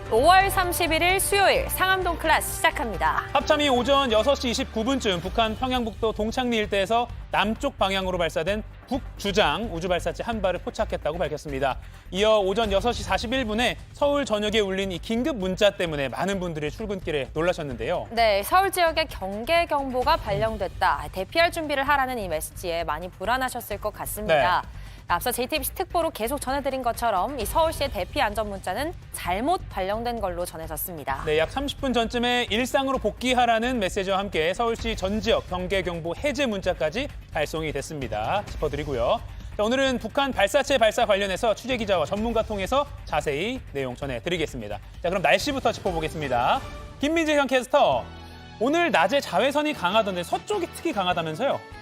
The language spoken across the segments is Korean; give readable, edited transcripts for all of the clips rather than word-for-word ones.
5월 31일 수요일 상암동 클래스 시작합니다. 합참이 오전 6시 29분쯤 북한 평양북도 동창리 일대에서 남쪽 방향으로 발사된 북주장 우주발사체 한 발을 포착했다고 밝혔습니다. 이어 오전 6시 41분에 서울 전역에 울린 이 긴급 문자 때문에 많은 분들이 출근길에 놀라셨는데요. 네, 서울 지역에 경계 경보가 발령됐다. 대피할 준비를 하라는 이 메시지에 많이 불안하셨을 것 같습니다. 앞서 JTBC 특보로 계속 전해드린 것처럼 이 서울시의 대피 안전 문자는 잘못 발령된 걸로 전해졌습니다. 네, 약 30분 전쯤에 일상으로 복귀하라는 메시지와 함께 서울시 전 지역 경계 경보 해제 문자까지 발송이 됐습니다. 짚어드리고요. 자, 오늘은 북한 발사체 발사 관련해서 취재 기자와 전문가 통해서 자세히 내용 전해드리겠습니다. 자, 그럼 날씨부터 짚어보겠습니다. 김민재 캐스터, 오늘 낮에 자외선이 강하던데 서쪽이 특히 강하다면서요?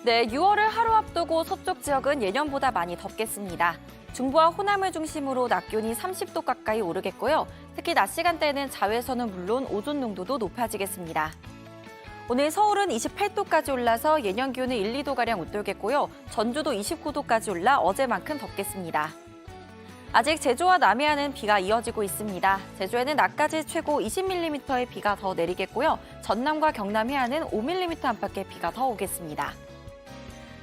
네, 6월을 하루 앞두고 서쪽 지역은 예년보다 많이 덥겠습니다. 중부와 호남을 중심으로 낮 기온이 30도 가까이 오르겠고요. 특히 낮 시간대에는 자외선은 물론 오존 농도도 높아지겠습니다. 오늘 서울은 28도까지 올라서 예년 기온을 1, 2도가량 웃돌겠고요. 전주도 29도까지 올라 어제만큼 덥겠습니다. 아직 제주와 남해안은 비가 이어지고 있습니다. 제주에는 낮까지 최고 20mm의 비가 더 내리겠고요. 전남과 경남 해안은 5mm 안팎의 비가 더 오겠습니다.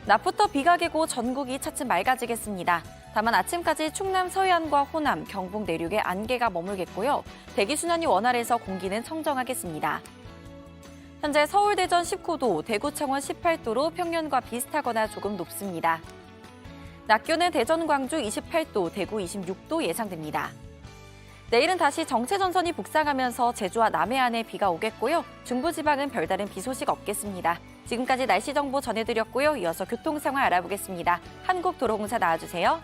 낮부터 비가 개고 전국이 차츰 맑아지겠습니다. 다만 아침까지 충남 서해안과 호남, 경북 내륙에 안개가 머물겠고요. 대기 순환이 원활해서 공기는 청정하겠습니다. 현재 서울, 대전 19도, 대구, 창원 18도로 평년과 비슷하거나 조금 높습니다. 낮 기온은 대전, 광주 28도, 대구 26도 예상됩니다. 내일은 다시 정체전선이 북상하면서 제주와 남해안에 비가 오겠고요. 중부지방은 별다른 비 소식 없겠습니다. 지금까지 날씨 정보 전해드렸고요. 이어서 교통 상황 알아보겠습니다. 한국도로공사 나와주세요.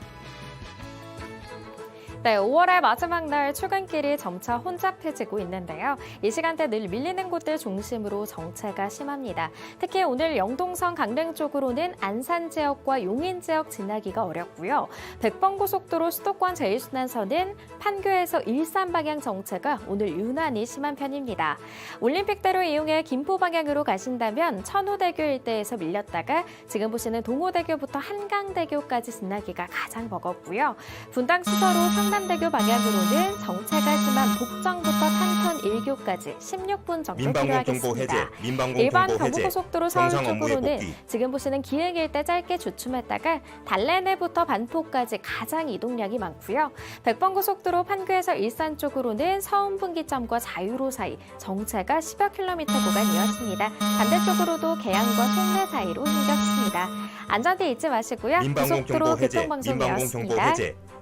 네, 5월의 마지막 날 출근길이 점차 혼잡해지고 있는데요. 이 시간대 늘 밀리는 곳들 중심으로 정체가 심합니다. 특히 오늘 영동선 강릉 쪽으로는 안산 지역과 용인 지역 지나기가 어렵고요. 백번고속도로 수도권 제1순환선은 판교에서 일산 방향 정체가 오늘 유난히 심한 편입니다. 올림픽대로 이용해 김포 방향으로 가신다면 천호대교 일대에서 밀렸다가 지금 보시는 동호대교부터 한강대교까지 지나기가 가장 버겁고요. 분당 수서로 성남대교 방향으로는 정체가 심한 복정부터 판천 1교까지 16분 정도 필요하겠습니다. 일반 경부고속도로 서울 쪽으로는 지금 보시는 기흥 일대 짧게 주춤했다가 달래내부터 반포까지 가장 이동량이 많고요. 백번고속도로 판교에서 일산 쪽으로는 서운분기점과 자유로 사이 정체가 10여 킬로미터 구간 이어집니다. 반대쪽으로도 계양과 송내 사이로 힘겹습니다. 안전대 잊지 마시고요. 고속도로 교통방송이었습니다.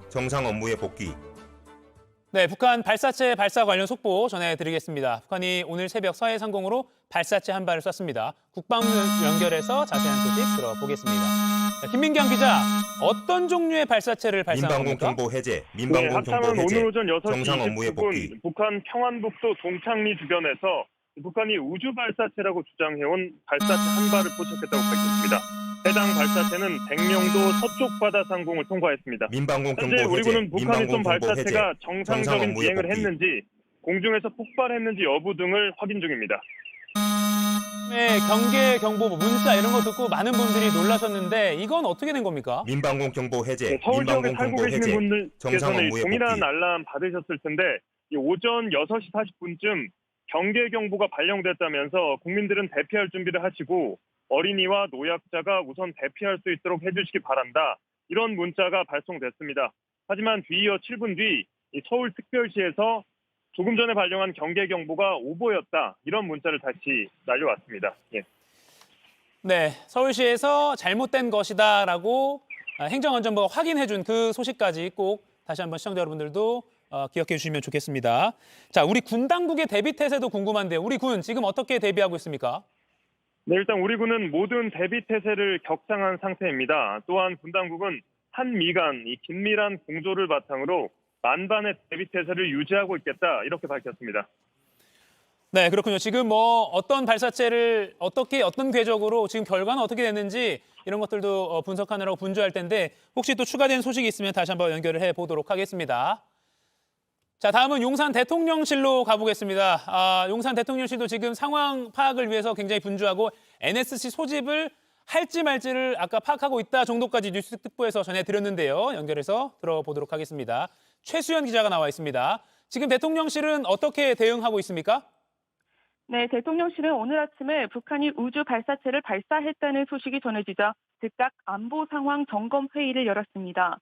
정상 업무에 복귀. 네, 북한 발사체 발사 관련 속보 전해드리겠습니다. 북한이 오늘 새벽 서해 상공으로 발사체 한 발을 쐈습니다. 국방부 연결해서 자세한 소식 들어보겠습니다. 자, 김민경 기자, 어떤 종류의 발사체를 발사한 겁니까? 민방공 경보 해제, 민방공 경보 합참은 해제, 오늘 오전 6시 정상 업무에 29분 복귀. 북한 평안북도 동창리 주변에서 북한이 우주 발사체라고 주장해온 발사체 한 발을 포착했다고 밝혔습니다. 해당 발사체는 백령도 서쪽 바다 상공을 통과했습니다. 민방공 현재 경보 해제, 우리군은 북한이 쏜 민방공 경보 해제, 발사체가 정상 정상적인 업무에 비행을 복귀. 했는지 공중에서 폭발했는지 여부 등을 확인 중입니다. 네, 경계 경보 문자 이런 거 듣고 많은 분들이 놀라셨는데 이건 어떻게 된 겁니까? 민방공 경보 해제, 서울 지역에 민방공 살고 경보 계시는 해제, 분들께서는 정상 업무에 동일한 복귀. 알람 받으셨을 텐데 오전 6시 40분쯤 경계 경보가 발령됐다면서 국민들은 대피할 준비를 하시고 어린이와 노약자가 우선 대피할 수 있도록 해주시기 바란다. 이런 문자가 발송됐습니다. 하지만 뒤이어 7분 뒤 서울특별시에서 조금 전에 발령한 경계 경보가 오보였다. 이런 문자를 다시 날려왔습니다. 예. 네, 서울시에서 잘못된 것이다라고 행정안전부가 확인해준 그 소식까지 꼭 다시 한번 시청자 여러분들도 기억해 주시면 좋겠습니다. 자, 우리 군 당국의 대비 태세도 궁금한데요. 우리 군 지금 어떻게 대비하고 있습니까? 네, 일단 우리 군은 모든 대비 태세를 격상한 상태입니다. 또한 군 당국은 한미간 이 긴밀한 공조를 바탕으로 만반의 대비 태세를 유지하고 있겠다 이렇게 밝혔습니다. 네, 그렇군요. 지금 뭐 어떤 발사체를 어떻게 어떤 궤적으로 지금 결과는 어떻게 됐는지 이런 것들도 분석하느라고 분주할 텐데 혹시 또 추가된 소식이 있으면 다시 한번 연결을 해보도록 하겠습니다. 자, 다음은 용산 대통령실로 가보겠습니다. 용산 대통령실도 지금 상황 파악을 위해서 굉장히 분주하고 NSC 소집을 할지 말지를 아까 파악하고 있다 정도까지 뉴스 특보에서 전해드렸는데요. 연결해서 들어보도록 하겠습니다. 최수연 기자가 나와 있습니다. 지금 대통령실은 어떻게 대응하고 있습니까? 네, 대통령실은 오늘 아침에 북한이 우주 발사체를 발사했다는 소식이 전해지자 즉각 안보 상황 점검 회의를 열었습니다.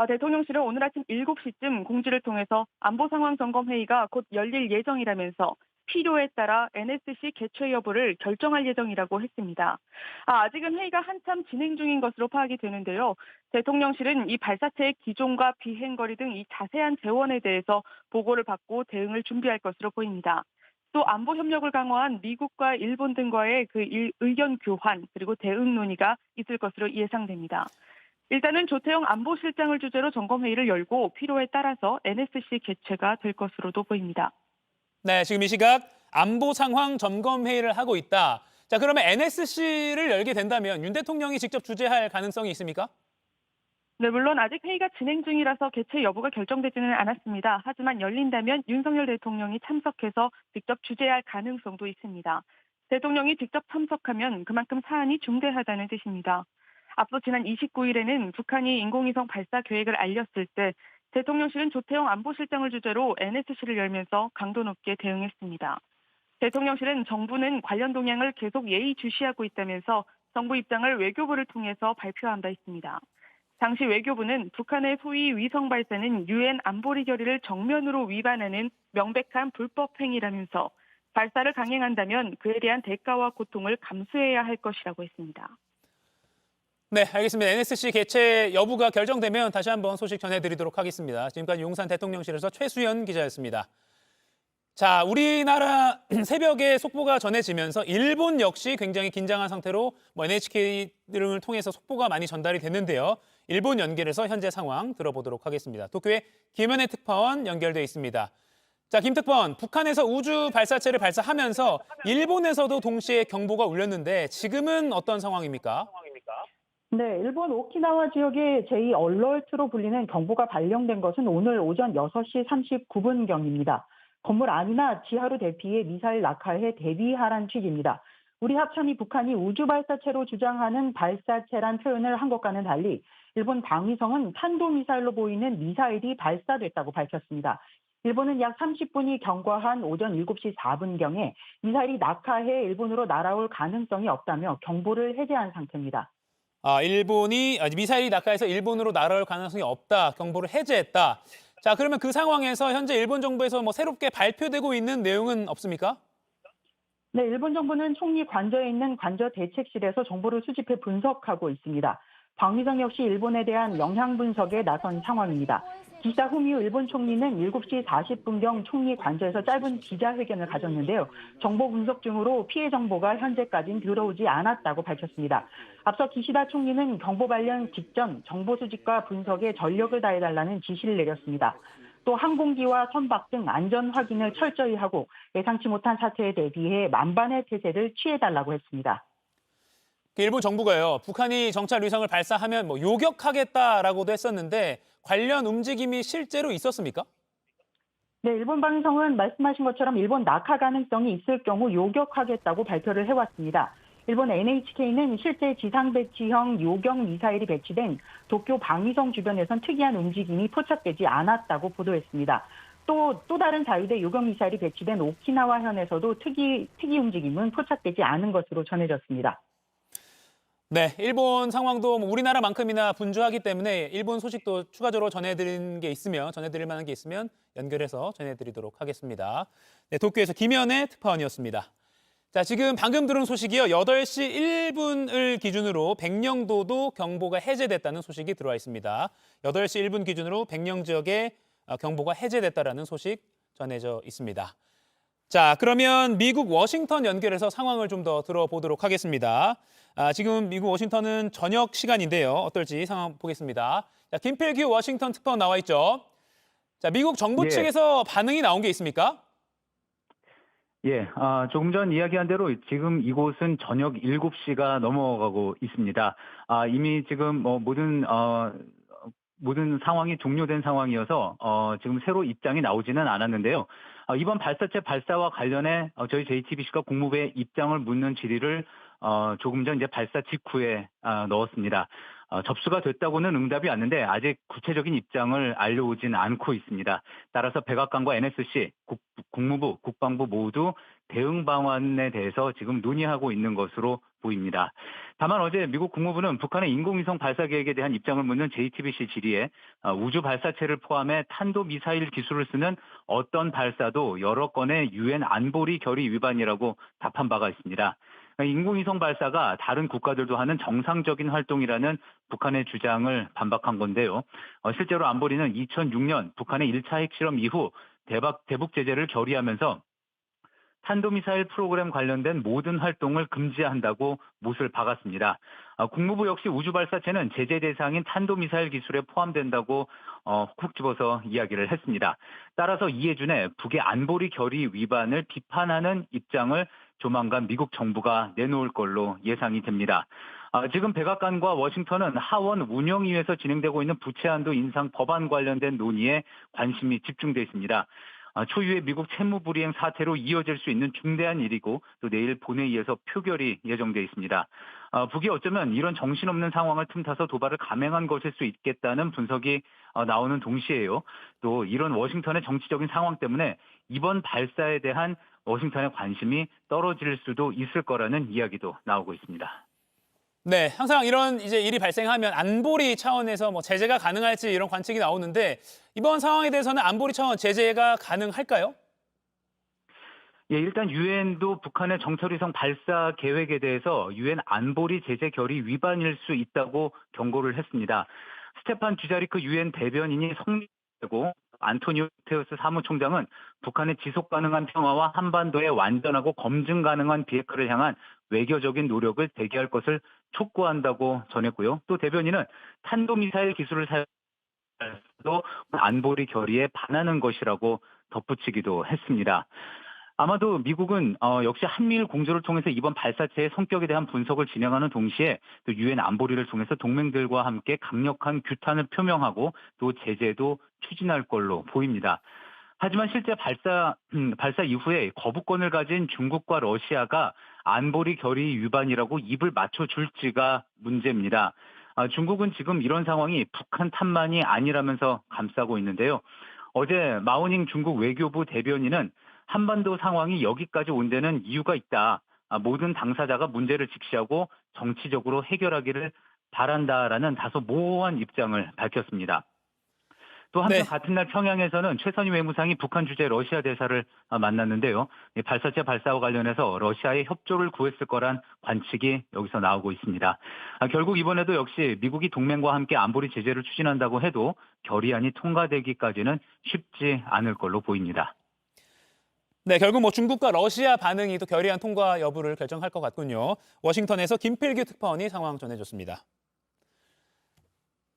대통령실은 오늘 아침 7시쯤 공지를 통해서 안보 상황 점검 회의가 곧 열릴 예정이라면서 필요에 따라 NSC 개최 여부를 결정할 예정이라고 했습니다. 아직은 회의가 한참 진행 중인 것으로 파악이 되는데요. 대통령실은 이 발사체의 기종과 비행거리 등 이 자세한 재원에 대해서 보고를 받고 대응을 준비할 것으로 보입니다. 또 안보 협력을 강화한 미국과 일본 등과의 의견 교환 그리고 대응 논의가 있을 것으로 예상됩니다. 일단은 조태영 안보실장을 주재로 점검회의를 열고 필요에 따라서 NSC 개최가 될 것으로도 보입니다. 네, 지금 이 시각 안보 상황 점검 회의를 하고 있다. 자, 그러면 NSC를 열게 된다면 윤 대통령이 직접 주재할 가능성이 있습니까? 네, 물론 아직 회의가 진행 중이라서 개최 여부가 결정되지는 않았습니다. 하지만 열린다면 윤석열 대통령이 참석해서 직접 주재할 가능성도 있습니다. 대통령이 직접 참석하면 그만큼 사안이 중대하다는 뜻입니다. 앞서 지난 29일에는 북한이 인공위성 발사 계획을 알렸을 때 대통령실은 조태영 안보실장을 주재로 NSC를 열면서 강도 높게 대응했습니다. 대통령실은 정부는 관련 동향을 계속 예의주시하고 있다면서 정부 입장을 외교부를 통해서 발표한 바 있습니다. 당시 외교부는 북한의 소위 위성 발사는 유엔 안보리 결의를 정면으로 위반하는 명백한 불법 행위라면서 발사를 강행한다면 그에 대한 대가와 고통을 감수해야 할 것이라고 했습니다. 네, 알겠습니다. NSC 개최 여부가 결정되면 다시 한번 소식 전해드리도록 하겠습니다. 지금까지 용산 대통령실에서 최수연 기자였습니다. 자, 우리나라 새벽에 속보가 전해지면서 일본 역시 굉장히 긴장한 상태로 NHK 등을 통해서 속보가 많이 전달이 됐는데요. 일본 연결해서 현재 상황 들어보도록 하겠습니다. 도쿄의 김현애 특파원 연결돼 있습니다. 자, 김 특파원, 북한에서 우주 발사체를 발사하면서 일본에서도 동시에 경보가 울렸는데 지금은 어떤 상황입니까? 네, 일본 오키나와 지역에 제2 얼럴트로 불리는 경보가 발령된 것은 오늘 오전 6시 39분경입니다. 건물 안이나 지하로 대피해 미사일 낙하에 대비하란 취지입니다. 우리 합참이 북한이 우주 발사체로 주장하는 발사체란 표현을 한 것과는 달리 일본 방위성은 탄도미사일로 보이는 미사일이 발사됐다고 밝혔습니다. 일본은 약 30분이 경과한 오전 7시 4분경에 미사일이 낙하해 일본으로 날아올 가능성이 없다며 경보를 해제한 상태입니다. 일본이 미사일이 낙하해서 일본으로 날아올 가능성이 없다, 경보를 해제했다. 자, 그러면 그 상황에서 현재 일본 정부에서 새롭게 발표되고 있는 내용은 없습니까? 네, 일본 정부는 총리 관저에 있는 관저 대책실에서 정보를 수집해 분석하고 있습니다. 방위성 역시 일본에 대한 영향 분석에 나선 상황입니다. 기시다 후미오 일본 총리는 7시 40분경 총리 관저에서 짧은 기자회견을 가졌는데요. 정보 분석 중으로 피해 정보가 현재까지는 들어오지 않았다고 밝혔습니다. 앞서 기시다 총리는 경보 발령 직전 정보 수집과 분석에 전력을 다해달라는 지시를 내렸습니다. 또 항공기와 선박 등 안전 확인을 철저히 하고 예상치 못한 사태에 대비해 만반의 태세를 취해달라고 했습니다. 일본 정부가요, 북한이 정찰 위성을 발사하면 요격하겠다라고도 했었는데 관련 움직임이 실제로 있었습니까? 네, 일본 방위성은 말씀하신 것처럼 일본 낙하 가능성이 있을 경우 요격하겠다고 발표를 해왔습니다. 일본 NHK는 실제 지상 배치형 요격 미사일이 배치된 도쿄 방위성 주변에선 특이한 움직임이 포착되지 않았다고 보도했습니다. 또 다른 자위대 요격 미사일이 배치된 오키나와 현에서도 특이 움직임은 포착되지 않은 것으로 전해졌습니다. 네, 일본 상황도 우리나라만큼이나 분주하기 때문에 일본 소식도 추가적으로 전해드릴 만한 게 있으면 연결해서 전해드리도록 하겠습니다. 네, 도쿄에서 김현애 특파원이었습니다. 자, 지금 방금 들은 소식이요. 8시 1분을 기준으로 백령도도 경보가 해제됐다는 소식이 들어와 있습니다. 8시 1분 기준으로 백령 지역에 경보가 해제됐다라는 소식 전해져 있습니다. 자, 그러면 미국 워싱턴 연결해서 상황을 좀 더 들어보도록 하겠습니다. 지금 미국 워싱턴은 저녁 시간인데요. 어떨지 상황 보겠습니다. 자, 김필규 워싱턴 특파원 나와 있죠. 자, 미국 정부 측에서 반응이 나온 게 있습니까? 예, 조금 전 이야기한 대로 지금 이곳은 저녁 7시가 넘어가고 있습니다. 이미 지금 모든 상황이 종료된 상황이어서 지금 새로 입장이 나오지는 않았는데요. 이번 발사체 발사와 관련해 저희 JTBC가 국무부에 입장을 묻는 질의를 조금 전 이제 발사 직후에 넣었습니다. 접수가 됐다고는 응답이 왔는데 아직 구체적인 입장을 알려오진 않고 있습니다. 따라서 백악관과 NSC, 국무부, 국방부 모두 대응 방안에 대해서 지금 논의하고 있는 것으로 보입니다. 다만 어제 미국 국무부는 북한의 인공위성 발사 계획에 대한 입장을 묻는 JTBC 질의에 우주 발사체를 포함해 탄도미사일 기술을 쓰는 어떤 발사도 여러 건의 유엔 안보리 결의 위반이라고 답한 바가 있습니다. 인공위성 발사가 다른 국가들도 하는 정상적인 활동이라는 북한의 주장을 반박한 건데요. 실제로 안보리는 2006년 북한의 1차 핵실험 이후 대북 제재를 결의하면서 탄도미사일 프로그램 관련된 모든 활동을 금지한다고 못을 박았습니다. 국무부 역시 우주 발사체는 제재 대상인 탄도미사일 기술에 포함된다고 콕 집어서 이야기를 했습니다. 따라서 이에 준해 북의 안보리 결의 위반을 비판하는 입장을 조만간 미국 정부가 내놓을 걸로 예상이 됩니다. 지금 백악관과 워싱턴은 하원 운영위에서 진행되고 있는 부채한도 인상 법안 관련된 논의에 관심이 집중돼 있습니다. 초유의 미국 채무 불이행 사태로 이어질 수 있는 중대한 일이고 또 내일 본회의에서 표결이 예정돼 있습니다. 북이 어쩌면 이런 정신없는 상황을 틈타서 도발을 감행한 것일 수 있겠다는 분석이 나오는 동시에요. 또 이런 워싱턴의 정치적인 상황 때문에 이번 발사에 대한 워싱턴의 관심이 떨어질 수도 있을 거라는 이야기도 나오고 있습니다. 네, 항상 이런 이제 일이 발생하면 안보리 차원에서 뭐 제재가 가능할지 이런 관측이 나오는데 이번 상황에 대해서는 안보리 차원 제재가 가능할까요? 예, 일단 유엔도 북한의 정찰위성 발사 계획에 대해서 유엔 안보리 제재 결의 위반일 수 있다고 경고를 했습니다. 스테판 듀자리크 유엔 대변인이 성명되고 안토니오 구테레스 사무총장은 북한의 지속 가능한 평화와 한반도의 완전하고 검증 가능한 비핵화를 향한 외교적인 노력을 대기할 것을 촉구한다고 전했고요. 또 대변인은 탄도미사일 기술을 사용해서 안보리 결의에 반하는 것이라고 덧붙이기도 했습니다. 아마도 미국은 역시 한미일 공조를 통해서 이번 발사체의 성격에 대한 분석을 진행하는 동시에 또 유엔 안보리를 통해서 동맹들과 함께 강력한 규탄을 표명하고 또 제재도 추진할 걸로 보입니다. 하지만 실제 발사 이후에 거부권을 가진 중국과 러시아가 안보리 결의 위반이라고 입을 맞춰줄지가 문제입니다. 중국은 지금 이런 상황이 북한 탓만이 아니라면서 감싸고 있는데요. 어제 마오닝 중국 외교부 대변인은 한반도 상황이 여기까지 온 데는 이유가 있다. 모든 당사자가 문제를 직시하고 정치적으로 해결하기를 바란다라는 다소 모호한 입장을 밝혔습니다. 또 한편 같은 날 평양에서는 최선희 외무상이 북한 주재 러시아 대사를 만났는데요. 발사체 발사와 관련해서 러시아의 협조를 구했을 거란 관측이 여기서 나오고 있습니다. 결국 이번에도 역시 미국이 동맹과 함께 안보리 제재를 추진한다고 해도 결의안이 통과되기까지는 쉽지 않을 걸로 보입니다. 네, 결국 뭐 중국과 러시아 반응이 또 결의안 통과 여부를 결정할 것 같군요. 워싱턴에서 김필규 특파원이 상황 전해줬습니다.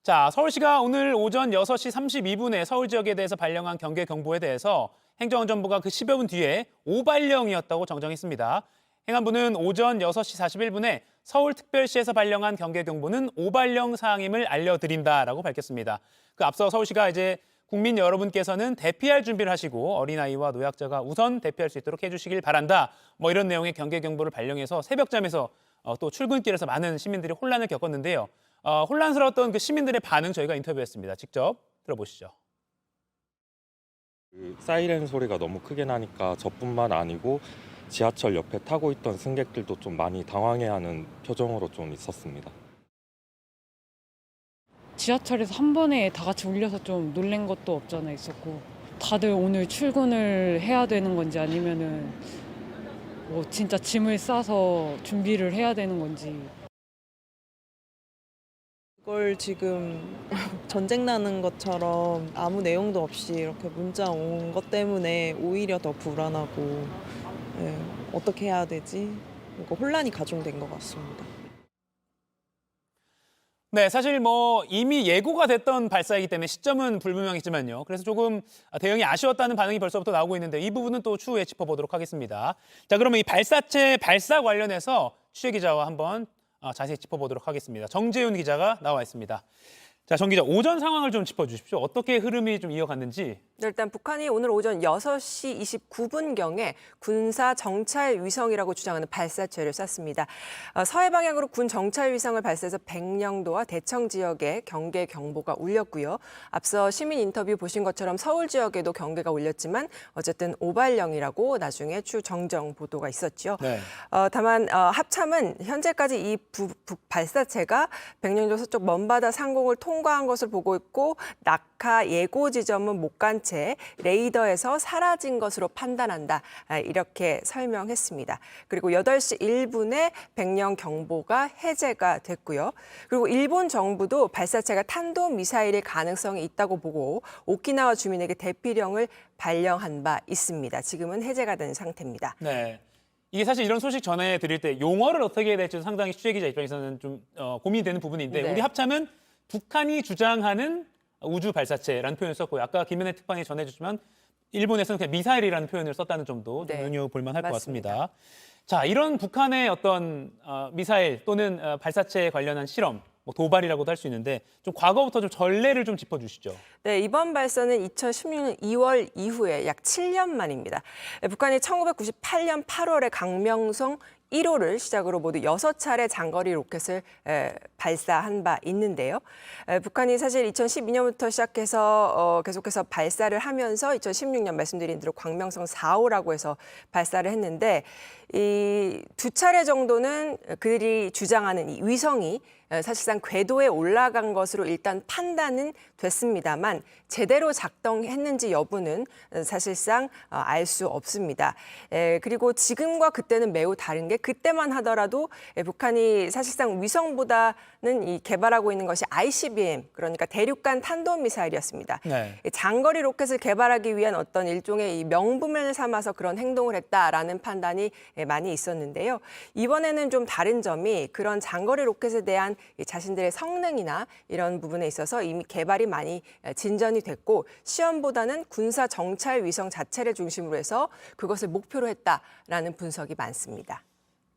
자, 서울시가 오늘 오전 6시 32분에 서울 지역에 대해서 발령한 경계 경보에 대해서 행정안전부가 그 10여 분 뒤에 오발령이었다고 정정했습니다. 행안부는 오전 6시 41분에 서울특별시에서 발령한 경계 경보는 오발령 사항임을 알려드린다라고 밝혔습니다. 그 앞서 서울시가 이제 국민 여러분께서는 대피할 준비를 하시고 어린아이와 노약자가 우선 대피할 수 있도록 해주시길 바란다. 뭐 이런 내용의 경계 경보를 발령해서 새벽잠에서 또 출근길에서 많은 시민들이 혼란을 겪었는데요. 혼란스러웠던 그 시민들의 반응 저희가 인터뷰했습니다. 직접 들어보시죠. 사이렌 소리가 너무 크게 나니까 저뿐만 아니고 지하철 옆에 타고 있던 승객들도 좀 많이 당황해하는 표정으로 좀 있었습니다. 지하철에서 한 번에 다 같이 울려서 좀 놀란 것도 없잖아 있었고 다들 오늘 출근을 해야 되는 건지 아니면은 뭐 진짜 짐을 싸서 준비를 해야 되는 건지. 이걸 지금 전쟁 나는 것처럼 아무 내용도 없이 이렇게 문자 온 것 때문에 오히려 더 불안하고 어떻게 해야 되지? 혼란이 가중된 것 같습니다. 네, 사실 뭐 이미 예고가 됐던 발사이기 때문에 시점은 불분명했지만요. 그래서 조금 대응이 아쉬웠다는 반응이 벌써부터 나오고 있는데 이 부분은 또 추후에 짚어보도록 하겠습니다. 자, 그러면 이 발사체 발사 관련해서 취재 기자와 한번 자세히 짚어보도록 하겠습니다. 정재윤 기자가 나와 있습니다. 자, 정 기자, 오전 상황을 좀 짚어주십시오. 어떻게 흐름이 좀 이어갔는지 네, 일단 북한이 오늘 오전 6시 29분경에 군사 정찰 위성이라고 주장하는 발사체를 쐈습니다. 서해 방향으로 군 정찰 위성을 발사해서 백령도와 대청 지역에 경계 경보가 울렸고요. 앞서 시민 인터뷰 보신 것처럼 서울 지역에도 경계가 울렸지만 어쨌든 오발령이라고 나중에 추정정 보도가 있었죠. 네. 다만 합참은 현재까지 이 발사체가 백령도 서쪽 먼바다 상공을 통과한 것을 보고 있고 낙하 예고 지점은 못 간 채 레이더에서 사라진 것으로 판단한다. 이렇게 설명했습니다. 그리고 8시 1분에 백령 경보가 해제가 됐고요. 그리고 일본 정부도 발사체가 탄도미사일일 가능성이 있다고 보고 오키나와 주민에게 대피령을 발령한 바 있습니다. 지금은 해제가 된 상태입니다. 네. 이게 사실 이런 소식 전해드릴 때 용어를 어떻게 해야 될지 상당히 취재기자 입장에서는 좀 고민이 되는 부분인데 네. 우리 합참은 북한이 주장하는 우주 발사체라는 표현을 썼고요. 아까 김은혜 특파원이 전해주시면 일본에서는 그냥 미사일이라는 표현을 썼다는 점도 좀 네. 눈여볼 만할 것 맞습니다. 같습니다. 자, 이런 북한의 어떤 미사일 또는 발사체에 관련한 실험, 뭐 도발이라고도 할 수 있는데 좀 과거부터 좀 전례를 좀 짚어주시죠. 네, 이번 발사는 2016년 2월 이후에 약 7년 만입니다. 북한이 1998년 8월에 강명성 1호를 시작으로 모두 6차례 장거리 로켓을 발사한 바 있는데요. 북한이 사실 2012년부터 시작해서 계속해서 발사를 하면서 2016년 말씀드린 대로 광명성 4호라고 해서 발사를 했는데 이 2차례 정도는 그들이 주장하는 이 위성이 사실상 궤도에 올라간 것으로 일단 판단은 됐습니다만 제대로 작동했는지 여부는 사실상 알 수 없습니다. 그리고 지금과 그때는 매우 다른 게 그때만 하더라도 북한이 사실상 위성보다는 이 개발하고 있는 것이 ICBM, 그러니까 대륙간 탄도미사일이었습니다. 네. 장거리 로켓을 개발하기 위한 어떤 일종의 이 명분을 삼아서 그런 행동을 했다라는 판단이 많이 있었는데요. 이번에는 좀 다른 점이 그런 장거리 로켓에 대한 자신들의 성능이나 이런 부분에 있어서 이미 개발이 많이 진전이 됐고 시험보다는 군사 정찰 위성 자체를 중심으로 해서 그것을 목표로 했다라는 분석이 많습니다.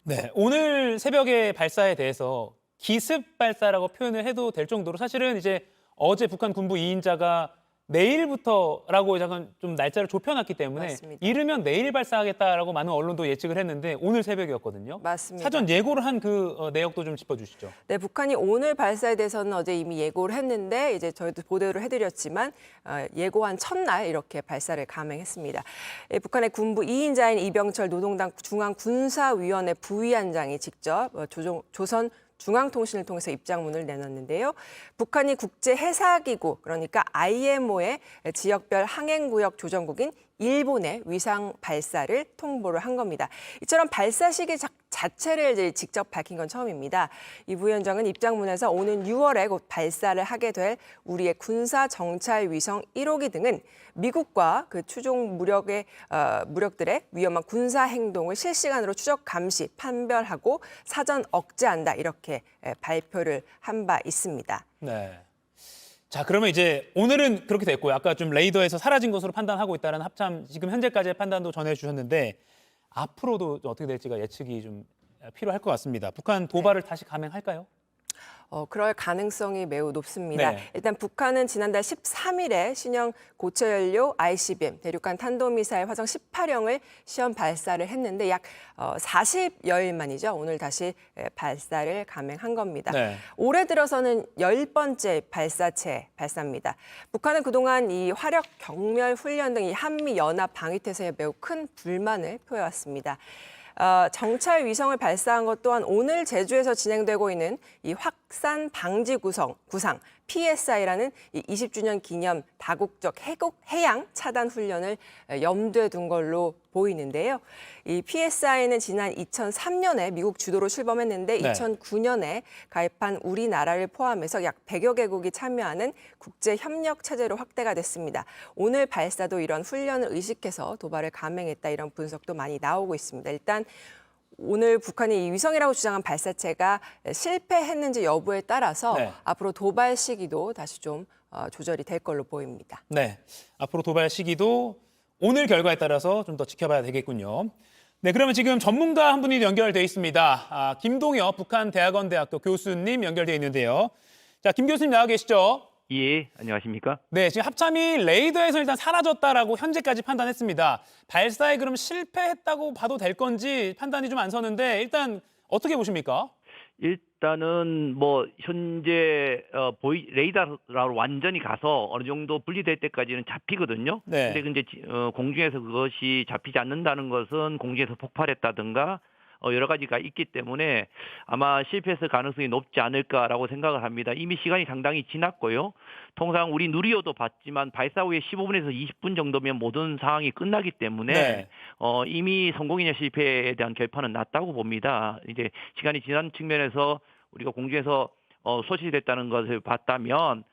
네, 오늘 새벽에 발사에 대해서 기습 발사라고 표현을 해도 될 정도로 사실은 이제 어제 북한 군부 2인자가 내일부터라고 잠깐 좀 날짜를 좁혀놨기 때문에 맞습니다. 이르면 내일 발사하겠다라고 많은 언론도 예측을 했는데 오늘 새벽이었거든요. 맞습니다. 사전 예고를 한 그 내역도 좀 짚어주시죠. 네, 북한이 오늘 발사에 대해서는 어제 이미 예고를 했는데 이제 저희도 보도를 해드렸지만 예고한 첫날 이렇게 발사를 감행했습니다. 북한의 군부 2인자인 이병철 노동당 중앙군사위원회 부위원장이 직접 조선 중앙통신을 통해서 입장문을 내놨는데요. 북한이 국제해사기구, 그러니까 IMO의 지역별 항행구역 조정국인 일본의 위상 발사를 통보를 한 겁니다. 이처럼 발사 시기 자체를 이제 직접 밝힌 건 처음입니다. 이 부위원장은 입장문에서 오는 6월에 곧 발사를 하게 될 우리의 군사 정찰 위성 1호기 등은 미국과 그 추종 무력들의 위험한 군사 행동을 실시간으로 추적 감시, 판별하고 사전 억제한다 이렇게 발표를 한 바 있습니다. 네. 자, 그러면 이제 오늘은 그렇게 됐고요. 아까 좀 레이더에서 사라진 것으로 판단하고 있다는 합참 지금 현재까지의 판단도 전해주셨는데 앞으로도 어떻게 될지가 예측이 좀 필요할 것 같습니다. 북한 도발을 다시 감행할까요? 그럴 가능성이 매우 높습니다. 네. 일단 북한은 지난달 13일에 신형 고체연료 ICBM 대륙간 탄도미사일 화성 18형을 시험 발사를 했는데 약 40여일 만이죠. 오늘 다시 발사를 감행한 겁니다. 네. 올해 들어서는 10번째 발사입니다. 북한은 그동안 이 화력 경멸 훈련 등 이 한미 연합 방위태세에 매우 큰 불만을 표해왔습니다. 정찰 위성을 발사한 것 또한 오늘 제주에서 진행되고 있는 이 확산 방지 구상 PSI라는 이 20주년 기념 다국적 해양 차단 훈련을 염두에 둔 걸로 보이는데요. 이 PSI는 지난 2003년에 미국 주도로 출범했는데 네. 2009년에 가입한 우리나라를 포함해서 약 100여 개국이 참여하는 국제 협력 체제로 확대가 됐습니다. 오늘 발사도 이런 훈련을 의식해서 도발을 감행했다 이런 분석도 많이 나오고 있습니다. 일단 오늘 북한이 이 위성이라고 주장한 발사체가 실패했는지 여부에 따라서 네. 앞으로 도발 시기도 다시 좀 조절이 될 걸로 보입니다. 네, 앞으로 도발 시기도 오늘 결과에 따라서 좀 더 지켜봐야 되겠군요. 네, 그러면 지금 전문가 한 분이 연결돼 있습니다. 김동엽 북한대학원대학교 교수님 연결돼 있는데요. 자, 김 교수님 나와 계시죠? 예, 안녕하십니까? 네, 지금 합참이 레이더에서 일단 사라졌다라고 현재까지 판단했습니다. 발사에 그럼 실패했다고 봐도 될 건지 판단이 좀 안 서는데 일단 어떻게 보십니까? 일단은 뭐 현재 레이더로 완전히 가서 어느 정도 분리될 때까지는 잡히거든요. 네. 근데 이제 공중에서 그것이 잡히지 않는다는 것은 공중에서 폭발했다든가 여러 가지가 있기 때문에 아마 실패했을 가능성이 높지 않을까라고 생각을 합니다. 이미 시간이 상당히 지났고요. 통상 우리 누리호도 봤지만 발사 후에 15분에서 20분 정도면 모든 상황이 끝나기 때문에 네. 이미 성공이냐 실패에 대한 결판은 났다고 봅니다. 이제 시간이 지난 측면에서 우리가 공중에서 소실됐다는 것을 봤다면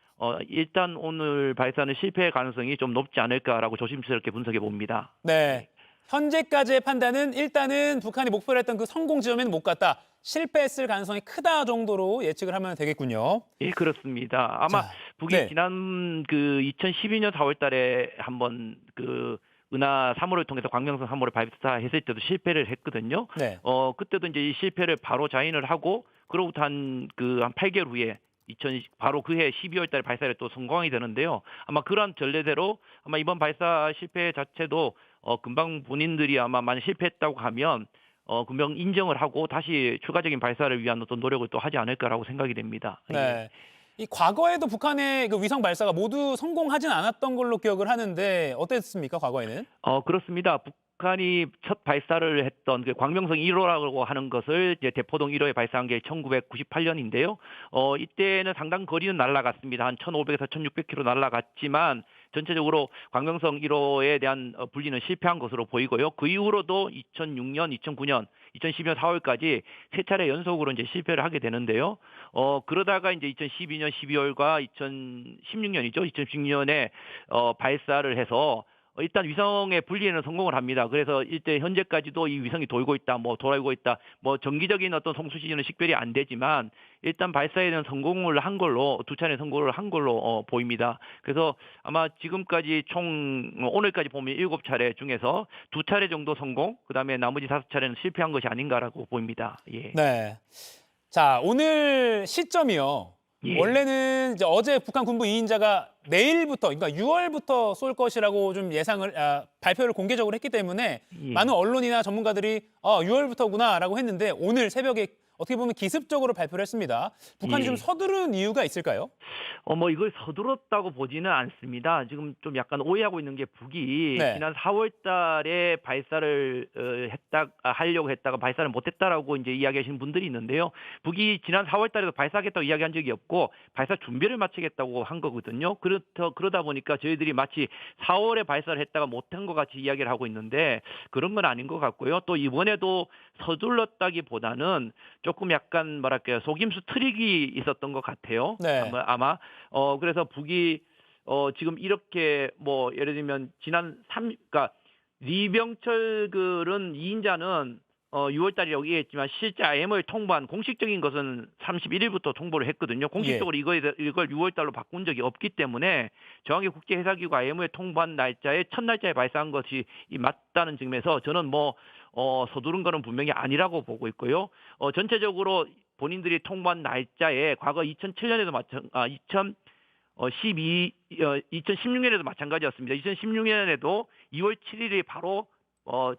일단 오늘 발사는 실패의 가능성이 좀 높지 않을까라고 조심스럽게 분석해 봅니다. 네. 현재까지의 판단은 일단은 북한이 목표로 했던 그 성공 지점에는 못 갔다. 실패했을 가능성이 크다 정도로 예측을 하면 되겠군요. 예, 그렇습니다. 아마 북이 네. 지난 그 2012년 4월 달에 한번 그 은하 3호를 통해서 광명성 3호를 발사했을 때도 실패를 했거든요. 네. 그때도 이제 이 실패를 바로 자인을 하고 그로부터 한 8개월 후에 바로 그해 12월 달에 발사를 또 성공이 되는데요. 아마 그런 전례대로 아마 이번 발사 실패 자체도 금방 본인들이 아마 만약 실패했다고 하면 금방 인정을 하고 다시 추가적인 발사를 위한 어떤 노력을 또 하지 않을까라고 생각이 됩니다. 네. 이 과거에도 북한의 그 위성 발사가 모두 성공하진 않았던 걸로 기억을 하는데 어땠습니까? 과거에는? 그렇습니다. 북한이 첫 발사를 했던 그 광명성 1호라고 하는 것을 이제 대포동 1호에 발사한 게 1998년인데요. 이때는 상당 거리는 날아갔습니다. 한 1,500에서 1,600km 날아갔지만 전체적으로 광명성 1호에 대한 분리는 실패한 것으로 보이고요. 그 이후로도 2006년, 2009년, 2012년 4월까지 세 차례 연속으로 이제 실패를 하게 되는데요. 그러다가 이제 2012년 12월과 2016년이죠. 2016년에 발사를 해서 일단 위성의 분리에는 성공을 합니다. 그래서 이때 현재까지도 이 위성이 돌고 있다, 돌아오고 있다, 정기적인 어떤 성수 시즌은 식별이 안 되지만 일단 발사에는 성공을 한 걸로 두 차례 성공을 한 걸로 보입니다. 그래서 아마 지금까지 총 오늘까지 보면 7차례 중에서 2차례 정도 성공, 그다음에 나머지 5차례는 실패한 것이 아닌가라고 보입니다. 예. 네. 자, 오늘 시점이요. 예. 원래는 이제 어제 북한 군부 2인자가 내일부터, 그러니까 6월부터 쏠 것이라고 좀 발표를 공개적으로 했기 때문에 예. 많은 언론이나 전문가들이 6월부터구나라고 했는데 오늘 새벽에 어떻게 보면 기습적으로 발표를 했습니다. 북한이 예. 좀 서두른 이유가 있을까요? 이걸 서둘렀다고 보지는 않습니다. 지금 좀 약간 오해하고 있는 게 북이 네. 지난 4월 달에 발사를 하려고 했다가 발사를 못했다라고 이제 이야기하시는 분들이 있는데요. 북이 지난 4월 달에도 발사하겠다고 이야기한 적이 없고 발사 준비를 마치겠다고 한 거거든요. 그러다 보니까 저희들이 마치 4월에 발사를 했다가 못한 것 같이 이야기를 하고 있는데 그런 건 아닌 것 같고요. 또 이번에도 서둘렀다기보다는 조금 약간 속임수 트릭이 있었던 것 같아요. 네. 아마 그래서 북이 지금 이렇게 예를 들면 그러니까 리병철 그런 2인자는 6월 달이라고 얘기했지만 실제 IM을 통보한 공식적인 것은 31일부터 통보를 했거든요. 공식적으로 이걸 6월 달로 바꾼 적이 없기 때문에 정확히 국제해사기구 IM을 통보한 날짜에 첫 날짜에 발사한 것이 맞다는 측면에서 저는 서두른 거는 분명히 아니라고 보고 있고요. 전체적으로 본인들이 통보한 날짜에 과거 2007년에도 2016년에도 마찬가지였습니다. 2016년에도 2월 7일이 바로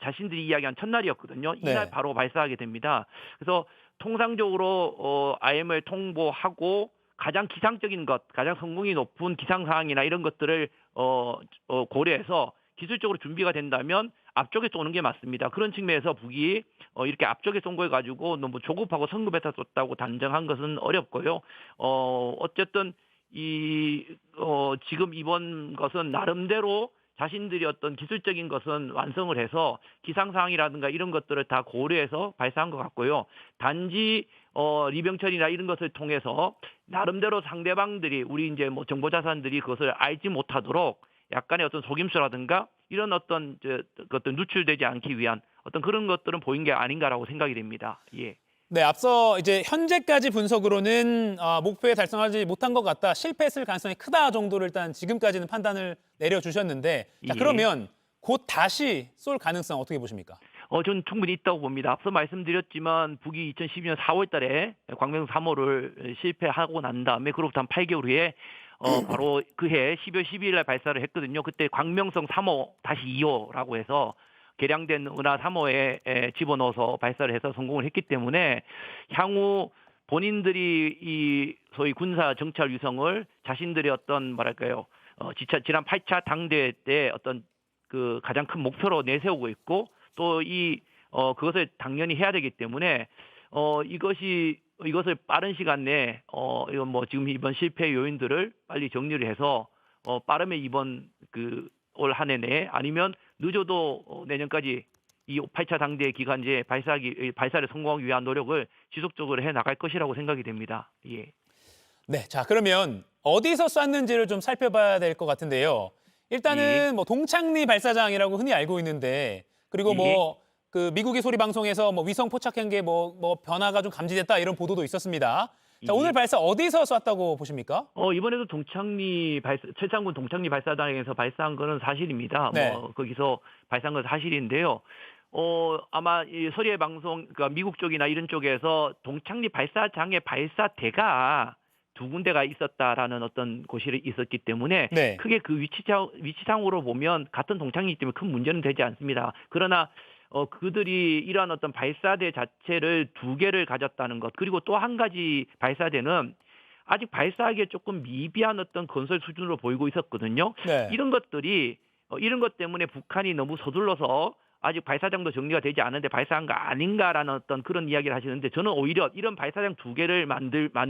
자신들이 이야기한 첫날이었거든요. 이날 네. 바로 발사하게 됩니다. 그래서 통상적으로 IM을 통보하고 가장 기상적인 것, 가장 성공이 높은 기상 상황이나 이런 것들을 고려해서 기술적으로 준비가 된다면 앞쪽에 쏘는 게 맞습니다. 그런 측면에서 북이 이렇게 앞쪽에 쏜 걸 가지고 너무 조급하고 성급해서 쐈다고 단정한 것은 어렵고요. 어쨌든 지금 이번 것은 나름대로 자신들이 어떤 기술적인 것은 완성을 해서 기상 상황이라든가 이런 것들을 다 고려해서 발사한 것 같고요. 단지 리병철이나 이런 것을 통해서 나름대로 상대방들이 우리 이제 정보 자산들이 그것을 알지 못하도록 약간의 어떤 속임수라든가 이런 어떤 것들 누출되지 않기 위한 어떤 그런 것들은 보인 게 아닌가라고 생각이 됩니다. 예. 네, 앞서 이제 현재까지 분석으로는 목표에 달성하지 못한 것 같다, 실패했을 가능성이 크다 정도를 일단 지금까지는 판단을 내려주셨는데 자, 예. 그러면 곧 다시 쏠 가능성 어떻게 보십니까? 저는 충분히 있다고 봅니다. 앞서 말씀드렸지만 북이 2012년 4월 달에 광명성 3호를 실패하고 난 다음에 그로부터 한 8개월 후에 바로 그해 12월 12일 날 발사를 했거든요. 그때 광명성 3호-2호라고 해서 개량된 은하 3호에 집어넣어서 발사를 해서 성공을 했기 때문에 향후 본인들이 이 소위 군사 정찰 위성을 자신들의 어떤 뭐랄까요 지난 8차 당대회 때 어떤 그 가장 큰 목표로 내세우고 있고 또 그것을 당연히 해야 되기 때문에 이것을 빠른 시간 내에 이건 뭐 지금 이번 실패 요인들을 빨리 정리를 해서 빠르면 이번 올 한 해 내에 아니면 늦어도 내년까지 이 8차 당대 기간제 발사를 성공하기 위한 노력을 지속적으로 해 나갈 것이라고 생각이 됩니다. 예. 네, 자 그러면 어디서 쐈는지를 좀 살펴봐야 될 것 같은데요. 일단은 뭐 동창리 발사장이라고 흔히 알고 있는데 그리고 뭐 그 미국의 소리 방송에서 뭐 위성 포착한 게 뭐 변화가 좀 감지됐다 이런 보도도 있었습니다. 자, 오늘 발사 어디서 쐈다고 보십니까? 이번에도 최창군 동창리 발사장에서 발사한 거는 사실입니다. 네. 뭐 거기서 발사한 건 사실인데요. 아마 이 소리의 방송, 그러니까 미국 쪽이나 이런 쪽에서 동창리 발사장의 발사대가 두 군데가 있었다라는 어떤 고시를 있었기 때문에 네. 크게 그 위치상으로 보면 같은 동창리이기 때문에 큰 문제는 되지 않습니다. 그러나 그들이 이러한 어떤 발사대 자체를 두 개를 가졌다는 것, 그리고 또 한 가지 발사대는 아직 발사하기에 조금 미비한 어떤 건설 수준으로 보이고 있었거든요. 네. 이런 것 때문에 북한이 너무 서둘러서 아직 발사장도 정리가 되지 않은데 발사한 거 아닌가라는 어떤 그런 이야기를 하시는데 저는 오히려 이런 발사장 두 개를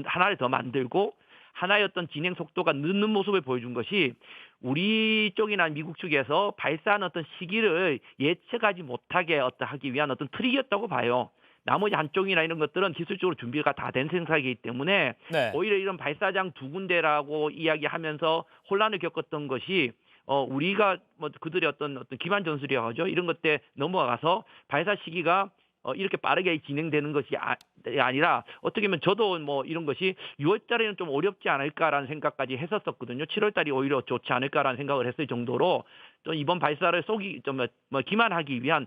하나를 더 만들고 하나의 어떤 진행 속도가 늦는 모습을 보여준 것이 우리 쪽이나 미국 쪽에서 발사하는 어떤 시기를 예측하지 못하게 하기 위한 어떤 트릭이었다고 봐요. 나머지 한쪽이나 이런 것들은 기술적으로 준비가 다 된 생각이기 때문에 네. 오히려 이런 발사장 두 군데라고 이야기하면서 혼란을 겪었던 것이 우리가 뭐 그들의 어떤 기만 전술이라고 하죠. 이런 것 때 넘어가서 발사 시기가 이렇게 빠르게 진행되는 것이 아니라 어떻게 보면 저도 뭐 이런 것이 6월 달에는 좀 어렵지 않을까라는 생각까지 했었거든요. 7월 달이 오히려 좋지 않을까라는 생각을 했을 정도로 또 이번 발사를 기만하기 위한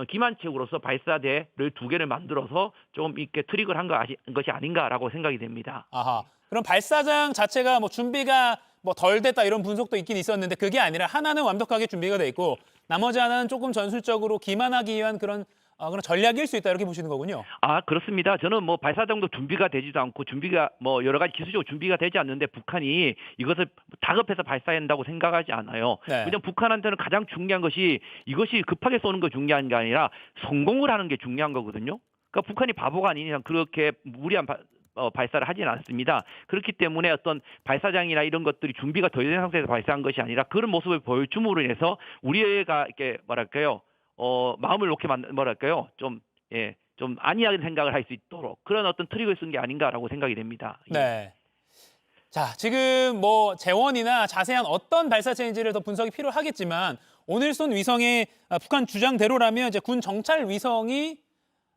기만책으로서 발사대를 두 개를 만들어서 좀 이렇게 트릭을 한 것이 아닌가라고 생각이 됩니다. 아하. 그럼 발사장 자체가 뭐 준비가 뭐 덜 됐다 이런 분석도 있긴 있었는데 그게 아니라 하나는 완벽하게 준비가 돼 있고 나머지 하나는 조금 전술적으로 기만하기 위한 그런 전략일 수 있다 이렇게 보시는 거군요. 그렇습니다. 저는 뭐 발사장도 준비가 되지도 않고 준비가 뭐 여러 가지 기술적으로 준비가 되지 않는데 북한이 이것을 다급해서 발사한다고 생각하지 않아요. 네. 그냥 북한한테는 가장 중요한 것이 이것이 급하게 쏘는 거 중요한 게 아니라 성공을 하는 게 중요한 거거든요. 그러니까 북한이 바보가 아닌 이상 그렇게 무리한 발사를 하지는 않습니다. 그렇기 때문에 어떤 발사장이나 이런 것들이 준비가 덜 된 상태에서 발사한 것이 아니라 그런 모습을 보여줌으로 인해서 우리가 이렇게 뭐랄까요? 마음을 놓게 좀 안이하게 생각을 할 수 있도록 그런 어떤 트릭을 쓴 게 아닌가라고 생각이 됩니다. 네. 자, 지금 뭐 재원이나 자세한 어떤 발사체인지를 더 분석이 필요하겠지만 오늘 쏜 위성의 북한 주장대로라면 이제 군 정찰 위성이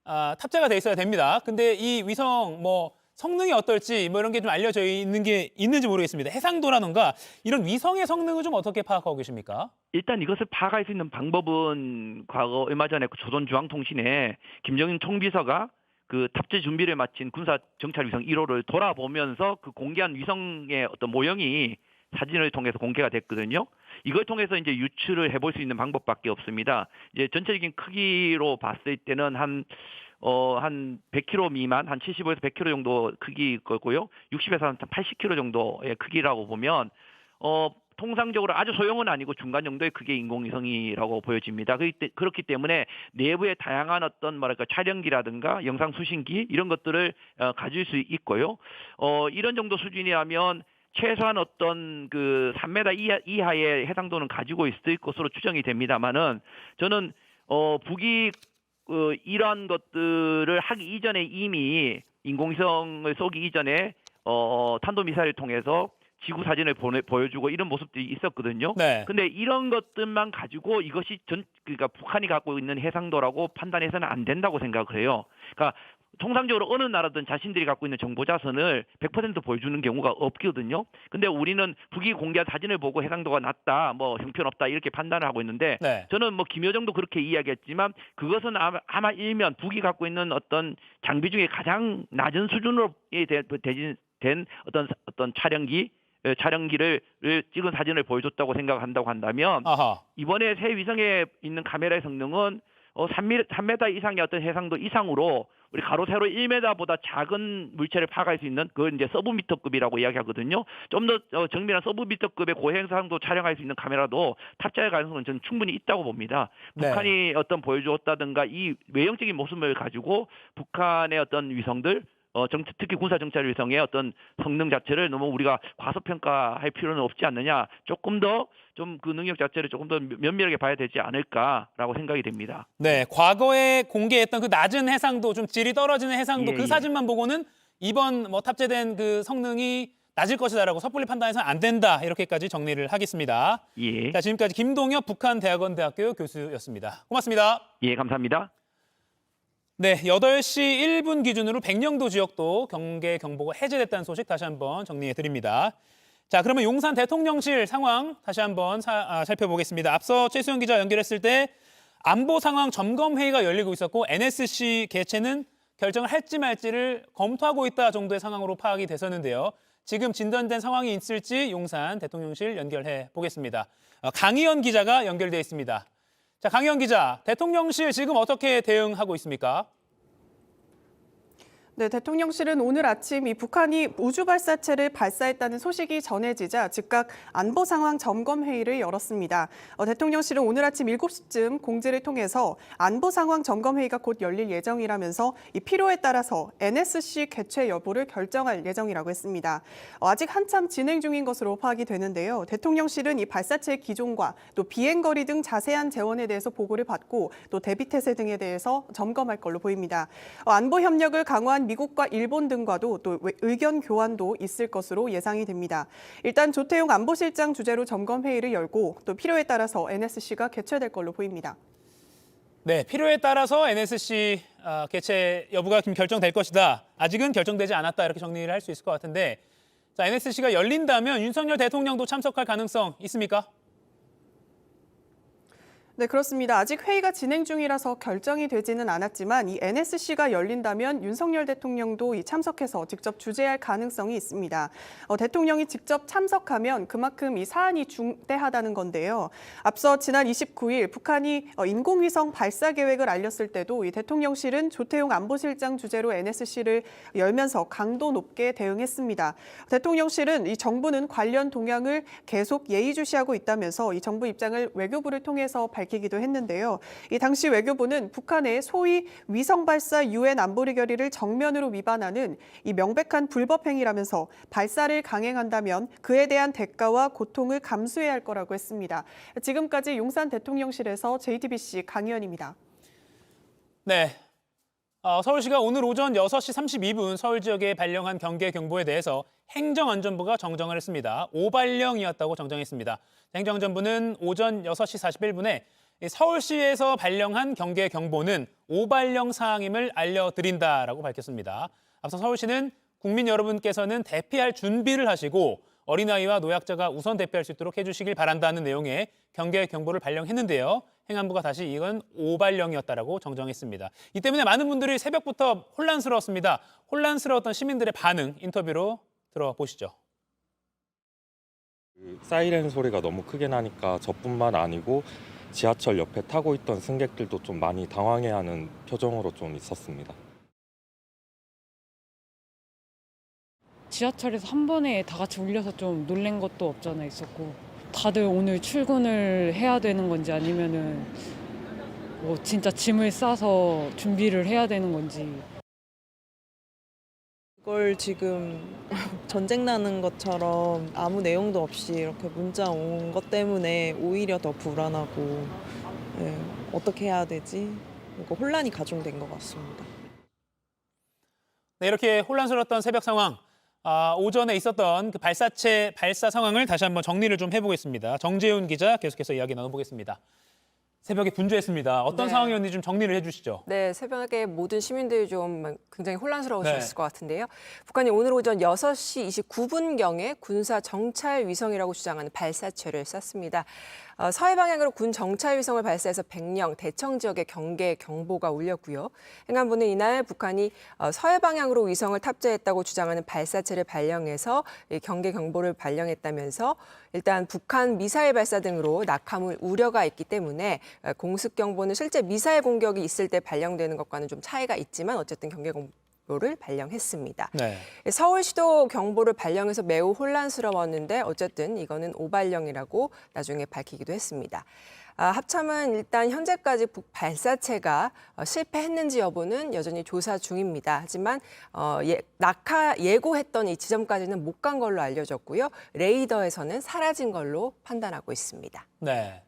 탑재가 돼 있어야 됩니다. 근데 이 위성 뭐 성능이 어떨지 뭐 이런 게 좀 알려져 있는 게 있는지 모르겠습니다. 해상도라든가 이런 위성의 성능을 좀 어떻게 파악하고 계십니까? 일단 이것을 파악할 수 있는 방법은 과거 얼마 전에 조선중앙통신에 김정인 총비서가 그 탑재 준비를 마친 군사 정찰 위성 1호를 돌아보면서 그 공개한 위성의 어떤 모형이 사진을 통해서 공개가 됐거든요. 이걸 통해서 이제 유추를 해볼 수 있는 방법밖에 없습니다. 이제 전체적인 크기로 봤을 때는 한 100km 미만, 한 75에서 100km 정도 크기 거고요. 60에서 한 80km 정도의 크기라고 보면 통상적으로 아주 소형은 아니고 중간 정도의 크기의 인공위성이라고 보여집니다. 그렇기 때문에 내부에 다양한 어떤 촬영기라든가 영상 수신기 이런 것들을 가질 수 있고요. 이런 정도 수준이라면 최소한 어떤 그 3m 이하의 해상도는 가지고 있을 것으로 추정이 됩니다만은 저는 북이 이러한 것들을 하기 이전에 이미 인공위성을 쏘기 이전에 탄도미사일을 통해서 지구 사진을 보여주고 이런 모습들이 있었거든요. 네. 근데 이런 것들만 가지고 이것이 그러니까 북한이 갖고 있는 해상도라고 판단해서는 안 된다고 생각을 해요. 그러니까 통상적으로 어느 나라든 자신들이 갖고 있는 정보 자산을 100% 보여주는 경우가 없거든요. 근데 우리는 북이 공개한 사진을 보고 해상도가 낮다, 뭐 형편없다 이렇게 판단을 하고 있는데 네. 저는 뭐 김여정도 그렇게 이야기했지만 그것은 아마 일면 북이 갖고 있는 어떤 장비 중에 가장 낮은 수준으로 된 어떤 촬영기 촬영기를 찍은 사진을 보여줬다고 생각한다고 한다면 아하. 이번에 새 위성에 있는 카메라의 성능은 3m 이상의 어떤 해상도 이상으로 우리 가로 세로 1m보다 작은 물체를 파악할 수 있는 그걸 이제 서브미터급이라고 이야기하거든요. 좀 더 정밀한 서브미터급의 고해상도 촬영할 수 있는 카메라도 탑재할 가능성은 저는 충분히 있다고 봅니다. 네. 북한이 어떤 보여주었다든가 이 외형적인 모습을 가지고 북한의 어떤 위성들 특히 군사 정찰 위성의 어떤 성능 자체를 너무 우리가 과소평가할 필요는 없지 않느냐. 조금 더 좀 그 능력 자체를 조금 더 면밀하게 봐야 되지 않을까라고 생각이 됩니다. 네, 과거에 공개했던 그 낮은 해상도, 좀 질이 떨어지는 해상도 그 사진만 보고는 이번 탑재된 그 성능이 낮을 것이다라고 섣불리 판단해서는 안 된다. 이렇게까지 정리를 하겠습니다. 예. 자, 지금까지 김동엽 북한대학원대학교 교수였습니다. 고맙습니다. 예, 감사합니다. 네, 8시 1분 기준으로 백령도 지역도 경계 경보가 해제됐다는 소식 다시 한번 정리해 드립니다. 자, 그러면 용산 대통령실 상황 다시 한번 살펴보겠습니다. 앞서 최수영 기자 연결했을 때 안보 상황 점검 회의가 열리고 있었고 NSC 개최는 결정을 할지 말지를 검토하고 있다 정도의 상황으로 파악이 됐었는데요. 지금 진전된 상황이 있을지 용산 대통령실 연결해 보겠습니다. 강희연 기자가 연결돼 있습니다. 자, 강희연 기자, 대통령실 지금 어떻게 대응하고 있습니까? 네, 대통령실은 오늘 아침 이 북한이 우주 발사체를 발사했다는 소식이 전해지자 즉각 안보 상황 점검 회의를 열었습니다. 대통령실은 오늘 아침 7시쯤 공지를 통해서 안보 상황 점검 회의가 곧 열릴 예정이라면서 이 필요에 따라서 NSC 개최 여부를 결정할 예정이라고 했습니다. 아직 한참 진행 중인 것으로 파악이 되는데요. 대통령실은 이 발사체의 기종과 또 비행 거리 등 자세한 재원에 대해서 보고를 받고 또 대비 태세 등에 대해서 점검할 걸로 보입니다. 안보 협력을 강화한 미국과 일본 등과도 또 의견 교환도 있을 것으로 예상이 됩니다. 일단 조태용 안보실장 주재로 점검 회의를 열고 또 필요에 따라서 NSC가 개최될 걸로 보입니다. 네, 필요에 따라서 NSC 개최 여부가 결정될 것이다. 아직은 결정되지 않았다 이렇게 정리를 할 수 있을 것 같은데, 자, NSC가 열린다면 윤석열 대통령도 참석할 가능성 있습니까? 네, 그렇습니다. 아직 회의가 진행 중이라서 결정이 되지는 않았지만 이 NSC가 열린다면 윤석열 대통령도 참석해서 직접 주재할 가능성이 있습니다. 대통령이 직접 참석하면 그만큼 이 사안이 중대하다는 건데요. 앞서 지난 29일 북한이 인공위성 발사 계획을 알렸을 때도 이 대통령실은 조태용 안보실장 주재로 NSC를 열면서 강도 높게 대응했습니다. 대통령실은 이 정부는 관련 동향을 계속 예의주시하고 있다면서 이 정부 입장을 외교부를 통해서 밝히기도 했는데요. 이 당시 외교부는 북한의 소위 위성 발사 UN 안보리 결의를 정면으로 위반하는 이 명백한 불법 행위라면서 발사를 강행한다면 그에 대한 대가와 고통을 감수해야 할 거라고 했습니다. 지금까지 용산 대통령실에서 JTBC 강희연입니다. 네. 서울시가 오늘 오전 6시 32분 서울 지역에 발령한 경계 경보에 대해서 행정안전부가 정정을 했습니다. 오발령이었다고 정정했습니다. 행정안전부는 오전 6시 41분에 서울시에서 발령한 경계 경보는 오발령 사항임을 알려드린다라고 밝혔습니다. 앞서 서울시는 국민 여러분께서는 대피할 준비를 하시고 어린아이와 노약자가 우선 대피할 수 있도록 해주시길 바란다는 내용의 경계 경보를 발령했는데요. 행안부가 다시 이건 오발령이었다라고 정정했습니다. 이 때문에 많은 분들이 새벽부터 혼란스러웠습니다. 혼란스러웠던 시민들의 반응 인터뷰로 들어보시죠. 사이렌 소리가 너무 크게 나니까 저뿐만 아니고 지하철 옆에 타고 있던 승객들도 좀 많이 당황해하는 표정으로 좀 있었습니다. 지하철에서 한 번에 다 같이 울려서 좀 놀란 것도 없잖아 있었고, 다들 오늘 출근을 해야 되는 건지 아니면은 뭐 진짜 짐을 싸서 준비를 해야 되는 건지. 이걸 지금 전쟁 나는 것처럼 아무 내용도 없이 이렇게 문자 온 것 때문에 오히려 더 불안하고, 어떻게 해야 되지? 혼란이 가중된 것 같습니다. 네, 이렇게 혼란스러웠던 새벽 상황, 오전에 있었던 그 발사체 발사 상황을 다시 한번 정리를 좀 해보겠습니다. 정재훈 기자 계속해서 이야기 나눠보겠습니다. 새벽에 분주했습니다. 어떤 상황이었는지 좀 정리를 해주시죠. 네, 새벽에 모든 시민들이 좀 굉장히 혼란스러우셨을 것 같은데요. 북한이 오늘 오전 6시 29분경에 군사 정찰 위성이라고 주장하는 발사체를 쐈습니다. 서해 방향으로 군 정찰 위성을 발사해서 백령, 대청 지역에 경계 경보가 울렸고요. 행안부는 이날 북한이 서해 방향으로 위성을 탑재했다고 주장하는 발사체를 발령해서 경계 경보를 발령했다면서 일단 북한 미사일 발사 등으로 낙하물 우려가 있기 때문에 공습 경보는 실제 미사일 공격이 있을 때 발령되는 것과는 좀 차이가 있지만 어쨌든 경계 경보를 발령했습니다. 네. 서울시도 경보를 발령해서 매우 혼란스러웠는데 어쨌든 이거는 오발령이라고 나중에 밝히기도 했습니다. 합참은 일단 현재까지 북 발사체가 실패했는지 여부는 여전히 조사 중입니다. 하지만 낙하 예고했던 이 지점까지는 못 간 걸로 알려졌고요. 레이더에서는 사라진 걸로 판단하고 있습니다. 네.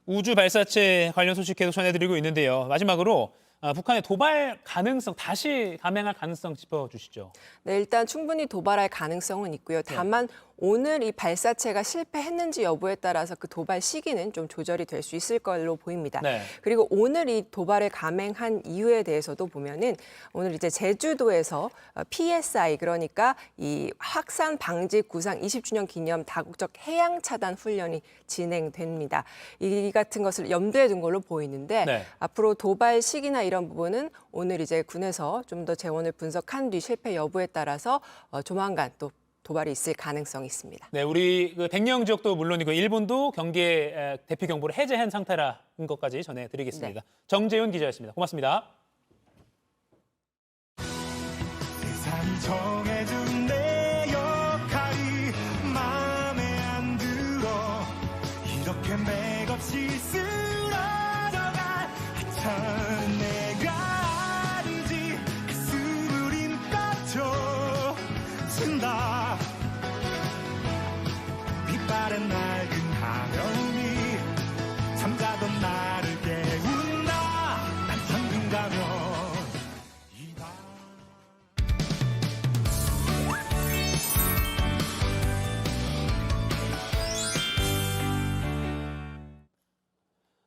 우주 발사체 관련 소식 계속 전해드리고 있는데요. 마지막으로 북한의 도발 가능성, 다시 감행할 가능성 짚어주시죠. 네, 일단 충분히 도발할 가능성은 있고요. 다만 오늘 이 발사체가 실패했는지 여부에 따라서 그 도발 시기는 좀 조절이 될 수 있을 걸로 보입니다. 네. 그리고 오늘 이 도발을 감행한 이유에 대해서도 보면은 오늘 이제 제주도에서 PSI 그러니까 이 확산 방지 구상 20주년 기념 다국적 해양 차단 훈련이 진행됩니다. 이 같은 것을 염두에 둔 걸로 보이는데 네. 앞으로 도발 시기나 이런 부분은 오늘 이제 군에서 좀 더 재원을 분석한 뒤 실패 여부에 따라서 조만간 또 도발이 있을 가능성이 있습니다. 네, 우리 그 백령 지역도 물론이고 일본도 경계 대피 경보를 해제한 상태라는 것까지 전해드리겠습니다. 네. 정재훈 기자였습니다. 고맙습니다. 세상이 정해준 내 역할이 마음에 안 들어 이렇게 맥없이 쓰러져갈 하찮은 내가 아니지 그 숨을 힘까져 준다 빛바랜 낡은 하늘이 잠자던 나를 깨운다 난 천군 가면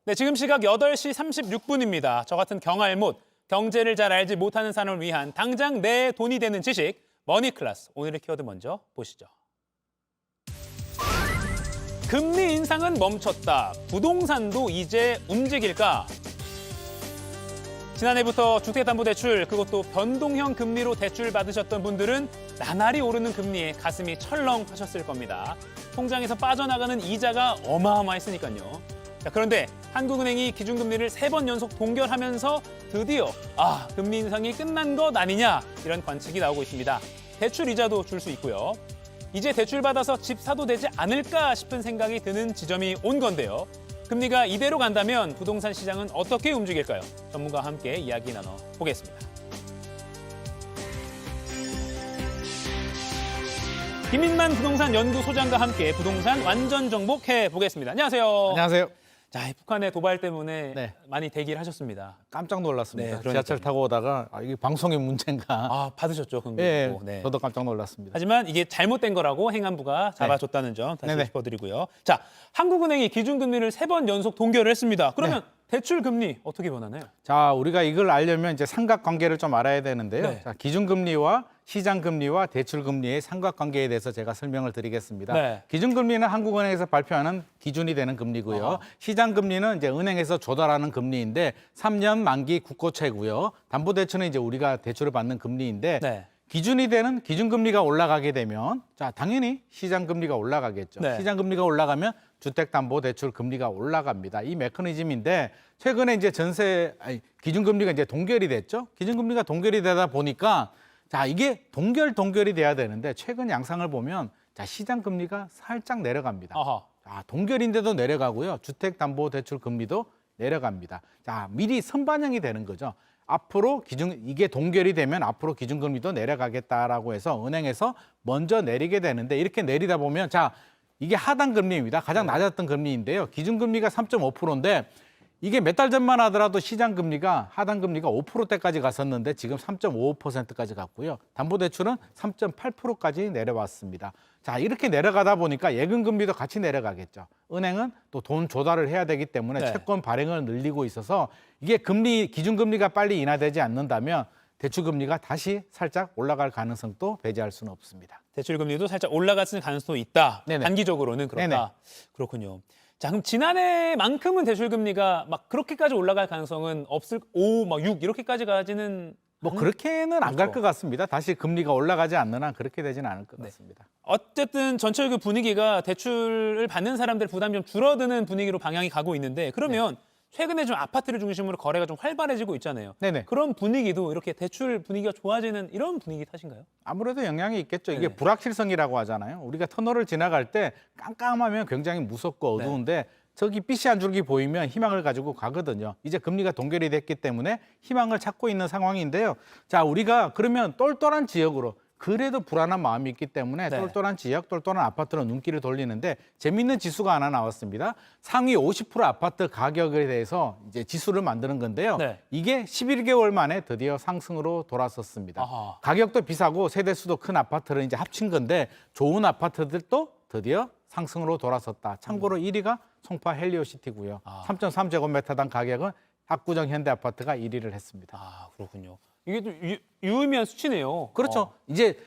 네, 지금 시각 8시 36분입니다. 저 같은 경알못, 경제를 잘 알지 못하는 사람을 위한 당장 내 돈이 되는 지식, 머니클래스. 오늘의 키워드 먼저 보시죠. 금리 인상은 멈췄다. 부동산도 이제 움직일까? 지난해부터 주택담보대출, 그것도 변동형 금리로 대출 받으셨던 분들은 나날이 오르는 금리에 가슴이 철렁하셨을 겁니다. 통장에서 빠져나가는 이자가 어마어마했으니까요. 자, 그런데 한국은행이 기준금리를 3번 연속 동결하면서 드디어 금리 인상이 끝난 것 아니냐 이런 관측이 나오고 있습니다. 대출 이자도 줄 수 있고요. 이제 대출 받아서 집 사도 되지 않을까 싶은 생각이 드는 지점이 온 건데요. 금리가 이대로 간다면 부동산 시장은 어떻게 움직일까요? 전문가와 함께 이야기 나눠보겠습니다. 김인만 부동산 연구소장과 함께 부동산 완전 정복해 보겠습니다. 안녕하세요. 안녕하세요. 자, 북한의 도발 때문에 네. 많이 대기를 하셨습니다. 깜짝 놀랐습니다. 네, 그러니까요. 지하철 타고 오다가 이게 방송의 문제인가. 받으셨죠? 예, 네. 저도 깜짝 놀랐습니다. 하지만 이게 잘못된 거라고 행안부가 잡아줬다는 점 다시 네네. 짚어드리고요. 자, 한국은행이 기준금리를 3번 연속 동결을 했습니다. 그러면 대출 금리 어떻게 변하나요? 자, 우리가 이걸 알려면 이제 삼각관계를 좀 알아야 되는데요. 네. 자, 기준금리와 시장금리와 대출금리의 삼각관계에 대해서 제가 설명을 드리겠습니다. 네. 기준금리는 한국은행에서 발표하는 기준이 되는 금리고요. 시장금리는 이제 은행에서 조달하는 금리인데 3년 만기 국고채고요. 담보대출은 이제 우리가 대출을 받는 금리인데 네. 기준이 되는 기준금리가 올라가게 되면 자, 당연히 시장금리가 올라가겠죠. 네. 시장금리가 올라가면 주택담보대출 금리가 올라갑니다. 이 메커니즘인데 최근에 이제 기준금리가 이제 동결이 됐죠. 기준금리가 동결이 되다 보니까 자, 이게 동결이 돼야 되는데 최근 양상을 보면 자, 시장금리가 살짝 내려갑니다. 자, 동결인데도 내려가고요. 주택담보대출 금리도 내려갑니다. 자, 미리 선반영이 되는 거죠. 앞으로 이게 동결이 되면 앞으로 기준금리도 내려가겠다라고 해서 은행에서 먼저 내리게 되는데 이렇게 내리다 보면 자, 이게 하단금리입니다. 가장 낮았던 금리인데요. 기준금리가 3.5%인데 이게 몇 달 전만 하더라도 시장금리가 하단금리가 5%대까지 갔었는데 지금 3.55%까지 갔고요. 담보대출은 3.8%까지 내려왔습니다. 자, 이렇게 내려가다 보니까 예금금리도 같이 내려가겠죠. 은행은 또 돈 조달을 해야 되기 때문에 채권 발행을 늘리고 있어서 이게 기준금리가 빨리 인하되지 않는다면 대출금리가 다시 살짝 올라갈 가능성도 배제할 수는 없습니다. 대출금리도 살짝 올라갈 가능성도 있다. 네네. 단기적으로는 그렇다. 네네. 그렇군요. 자, 그럼 지난해만큼은 대출 금리가 막 그렇게까지 올라갈 가능성은 없을 5, 막 6 이렇게까지 가지는 뭐 그렇게는 안 갈 그렇죠. 것 같습니다. 다시 금리가 올라가지 않는 한 그렇게 되지는 않을 것 같습니다. 어쨌든 전체적인 분위기가 대출을 받는 사람들 부담이 좀 줄어드는 분위기로 방향이 가고 있는데 그러면 최근에 좀 아파트를 중심으로 거래가 좀 활발해지고 있잖아요. 네네. 그런 분위기도 이렇게 대출 분위기가 좋아지는 이런 분위기 탓인가요? 아무래도 영향이 있겠죠. 이게 네네. 불확실성이라고 하잖아요. 우리가 터널을 지나갈 때 깜깜하면 굉장히 무섭고 어두운데 저기 빛이 한 줄기 보이면 희망을 가지고 가거든요. 이제 금리가 동결이 됐기 때문에 희망을 찾고 있는 상황인데요. 자, 우리가 그러면 똘똘한 지역으로 그래도 불안한 마음이 있기 때문에 똘똘한 지역, 똘똘한 아파트로 눈길을 돌리는데 재밌는 지수가 하나 나왔습니다. 상위 50% 아파트 가격에 대해서 이제 지수를 만드는 건데요. 이게 11개월 만에 드디어 상승으로 돌아섰습니다. 가격도 비싸고 세대수도 큰 아파트를 이제 합친 건데 좋은 아파트들도 드디어 상승으로 돌아섰다. 참고로 1위가 송파 헬리오시티고요. 3.3제곱미터당 가격은 압구정 현대아파트가 1위를 했습니다. 아, 그렇군요. 이게 또 유의미한 수치네요. 그렇죠. 이제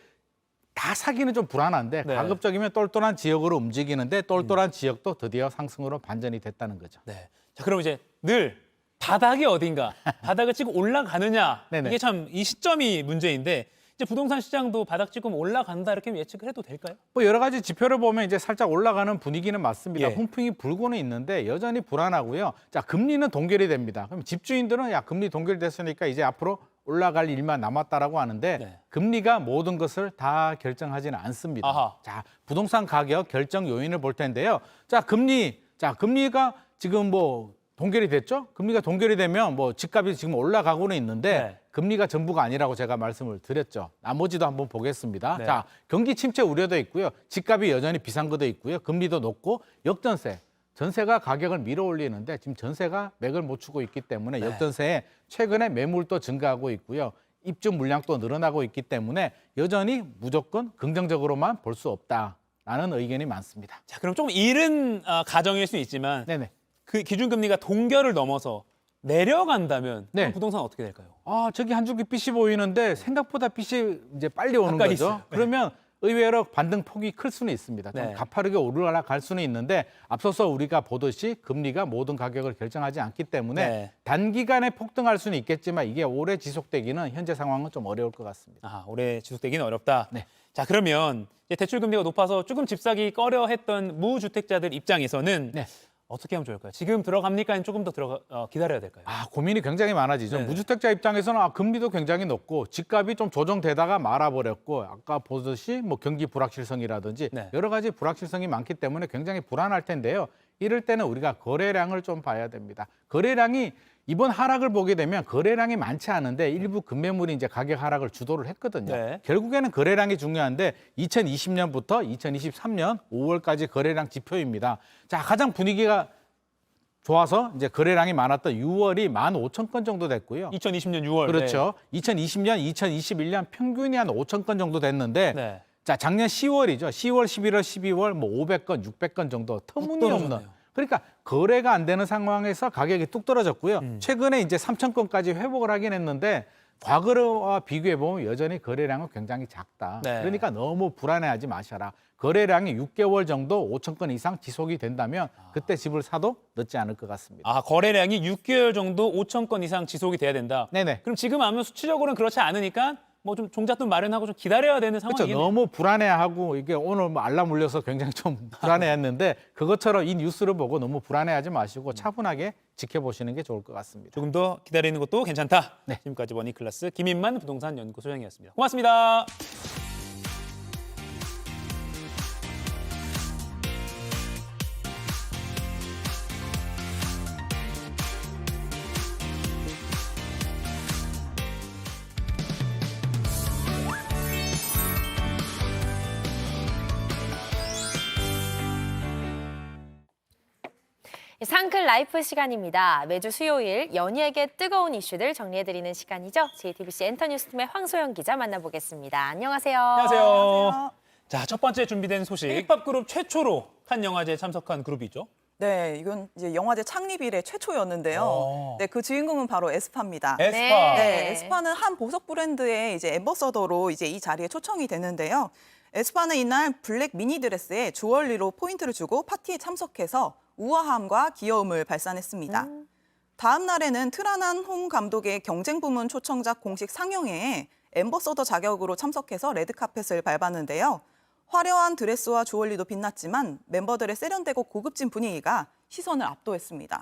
다 사기는 좀 불안한데 가급적이면 똘똘한 지역으로 움직이는데 똘똘한 지역도 드디어 상승으로 반전이 됐다는 거죠. 네. 자, 그럼 이제 늘 바닥이 어딘가, 바닥을 치고 올라가느냐 이게 참 이 시점이 문제인데 이제 부동산 시장도 바닥 찍으면 올라간다 이렇게 예측을 해도 될까요? 뭐 여러 가지 지표를 보면 이제 살짝 올라가는 분위기는 맞습니다. 훈풍이 불고는 있는데 여전히 불안하고요. 자, 금리는 동결이 됩니다. 그럼 집주인들은 야, 금리 동결됐으니까 이제 앞으로 올라갈 일만 남았다라고 하는데 금리가 모든 것을 다 결정하지는 않습니다. 자, 부동산 가격 결정 요인을 볼 텐데요. 자, 금리가 지금 뭐 동결이 됐죠? 금리가 동결이 되면 뭐 집값이 지금 올라가고는 있는데 금리가 전부가 아니라고 제가 말씀을 드렸죠. 나머지도 한번 보겠습니다. 자, 경기 침체 우려도 있고요. 집값이 여전히 비싼 것도 있고요. 금리도 높고 역전세. 전세가 가격을 밀어 올리는데 지금 전세가 맥을 못 추고 있기 때문에 역전세에 최근에 매물도 증가하고 있고요. 입주 물량도 늘어나고 있기 때문에 여전히 무조건 긍정적으로만 볼 수 없다라는 의견이 많습니다. 자, 그럼 조금 이른 가정일 수 있지만 그 기준금리가 동결을 넘어서 내려간다면 그럼 부동산 어떻게 될까요? 아, 저기 한 줄기 빛이 보이는데 생각보다 빛이 이제 빨리 오는 가까이 거죠. 있어요. 그러면 의외로 반등 폭이 클 수는 있습니다. 좀 가파르게 올라갈 수는 있는데 앞서서 우리가 보듯이 금리가 모든 가격을 결정하지 않기 때문에 단기간에 폭등할 수는 있겠지만 이게 오래 지속되기는 현재 상황은 좀 어려울 것 같습니다. 아, 오래 지속되기는 어렵다. 자, 그러면 이제 대출 금리가 높아서 조금 집 사기 꺼려 했던 무주택자들 입장에서는 어떻게 하면 좋을까요? 지금 들어갑니까? 조금 더 기다려야 될까요? 아, 고민이 굉장히 많아지죠. 무주택자 입장에서는 금리도 굉장히 높고 집값이 좀 조정되다가 말아버렸고 아까 보듯이 뭐 경기 불확실성이라든지 여러 가지 불확실성이 많기 때문에 굉장히 불안할 텐데요. 이럴 때는 우리가 거래량을 좀 봐야 됩니다. 거래량이 이번 하락을 보게 되면 거래량이 많지 않은데 일부 급매물이 이제 가격 하락을 주도를 했거든요. 결국에는 거래량이 중요한데 2020년부터 2023년 5월까지 거래량 지표입니다. 자, 가장 분위기가 좋아서 이제 거래량이 많았던 6월이 15,000건 정도 됐고요. 2020년 6월. 그렇죠. 2020년, 2021년 평균이 한 5,000건 정도 됐는데 자, 작년 10월이죠. 10월, 11월, 12월 뭐 500건, 600건 정도 터무니없는. 그러니까 거래가 안 되는 상황에서 가격이 뚝 떨어졌고요. 최근에 이제 3,000건까지 회복을 하긴 했는데 과거와 비교해 보면 여전히 거래량은 굉장히 작다. 그러니까 너무 불안해하지 마셔라. 거래량이 6개월 정도 5,000건 이상 지속이 된다면 그때 집을 사도 늦지 않을 것 같습니다. 아, 거래량이 6개월 정도 5,000건 이상 지속이 돼야 된다. 그럼 지금 하면 수치적으로는 그렇지 않으니까 뭐 좀 종잣돈 마련하고 좀 기다려야 되는 상황이겠네요. 그렇죠. 너무 불안해하고 이게 오늘 뭐 알람 울려서 굉장히 좀 불안해했는데 그것처럼 이 뉴스를 보고 너무 불안해하지 마시고 차분하게 지켜보시는 게 좋을 것 같습니다. 조금 더 기다리는 것도 괜찮다. 지금까지 머니클래스 김인만 부동산 연구소장이었습니다. 고맙습니다. 상클 라이프 시간입니다. 매주 수요일 연예계 뜨거운 이슈들 정리해드리는 시간이죠. JTBC 엔터뉴스팀의 황소영 기자 만나보겠습니다. 안녕하세요. 안녕하세요. 자, 첫 번째 준비된 소식. 힙합 그룹 최초로 칸 영화제에 참석한 그룹이죠. 네, 이건 이제 영화제 창립 이래 최초였는데요. 네, 그 주인공은 바로 에스파입니다. 에스파. 네, 에스파는 한 보석 브랜드의 이제 앰버서더로 이제 이 자리에 초청이 됐는데요. 에스파는 이날 블랙 미니 드레스에 주얼리로 포인트를 주고 파티에 참석해서 우아함과 귀여움을 발산했습니다. 다음 날에는 트라난 홍 감독의 경쟁 부문 초청작 공식 상영회에 앰버서더 자격으로 참석해서 레드카펫을 밟았는데요. 화려한 드레스와 주얼리도 빛났지만 멤버들의 세련되고 고급진 분위기가 시선을 압도했습니다.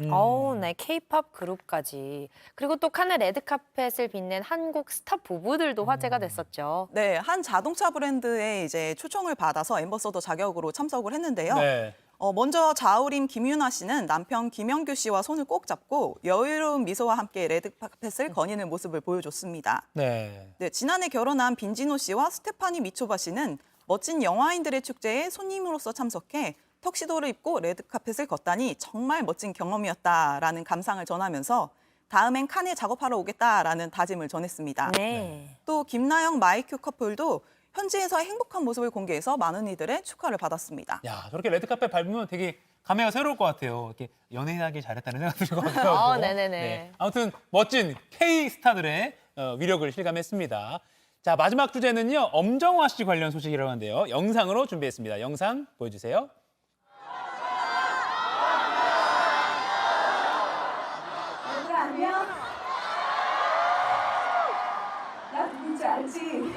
네, K-팝 그룹까지. 그리고 또 칸의 레드카펫을 빛낸 한국 스타 부부들도 화제가 됐었죠. 네, 한 자동차 브랜드의 이제 초청을 받아서 앰버서더 자격으로 참석을 했는데요. 네. 먼저 자우림 김윤아 씨는 남편 김영규 씨와 손을 꼭 잡고 여유로운 미소와 함께 레드카펫을 거니는 모습을 보여줬습니다. 네. 네, 지난해 결혼한 빈지노 씨와 스테파니 미초바 씨는 멋진 영화인들의 축제에 손님으로서 참석해 턱시도를 입고 레드카펫을 걷다니 정말 멋진 경험이었다라는 감상을 전하면서 다음엔 칸에 작업하러 오겠다라는 다짐을 전했습니다. 네. 또 김나영 마이큐 커플도 현지에서의 행복한 모습을 공개해서 많은 이들의 축하를 받았습니다. 야, 저렇게 레드카펫 밟으면 되게 감회가 새로울 것 같아요. 이렇게 연예인하기 잘했다는 생각이 들 것 같아요. 네네네. 네. 아무튼 멋진 K-스타들의 위력을 실감했습니다. 자, 마지막 주제는요. 엄정화 씨 관련 소식이라고 하는데요. 영상으로 준비했습니다. 영상 보여주세요. 얘들아 안녕? 나 누군지 알지?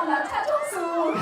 나 차정수.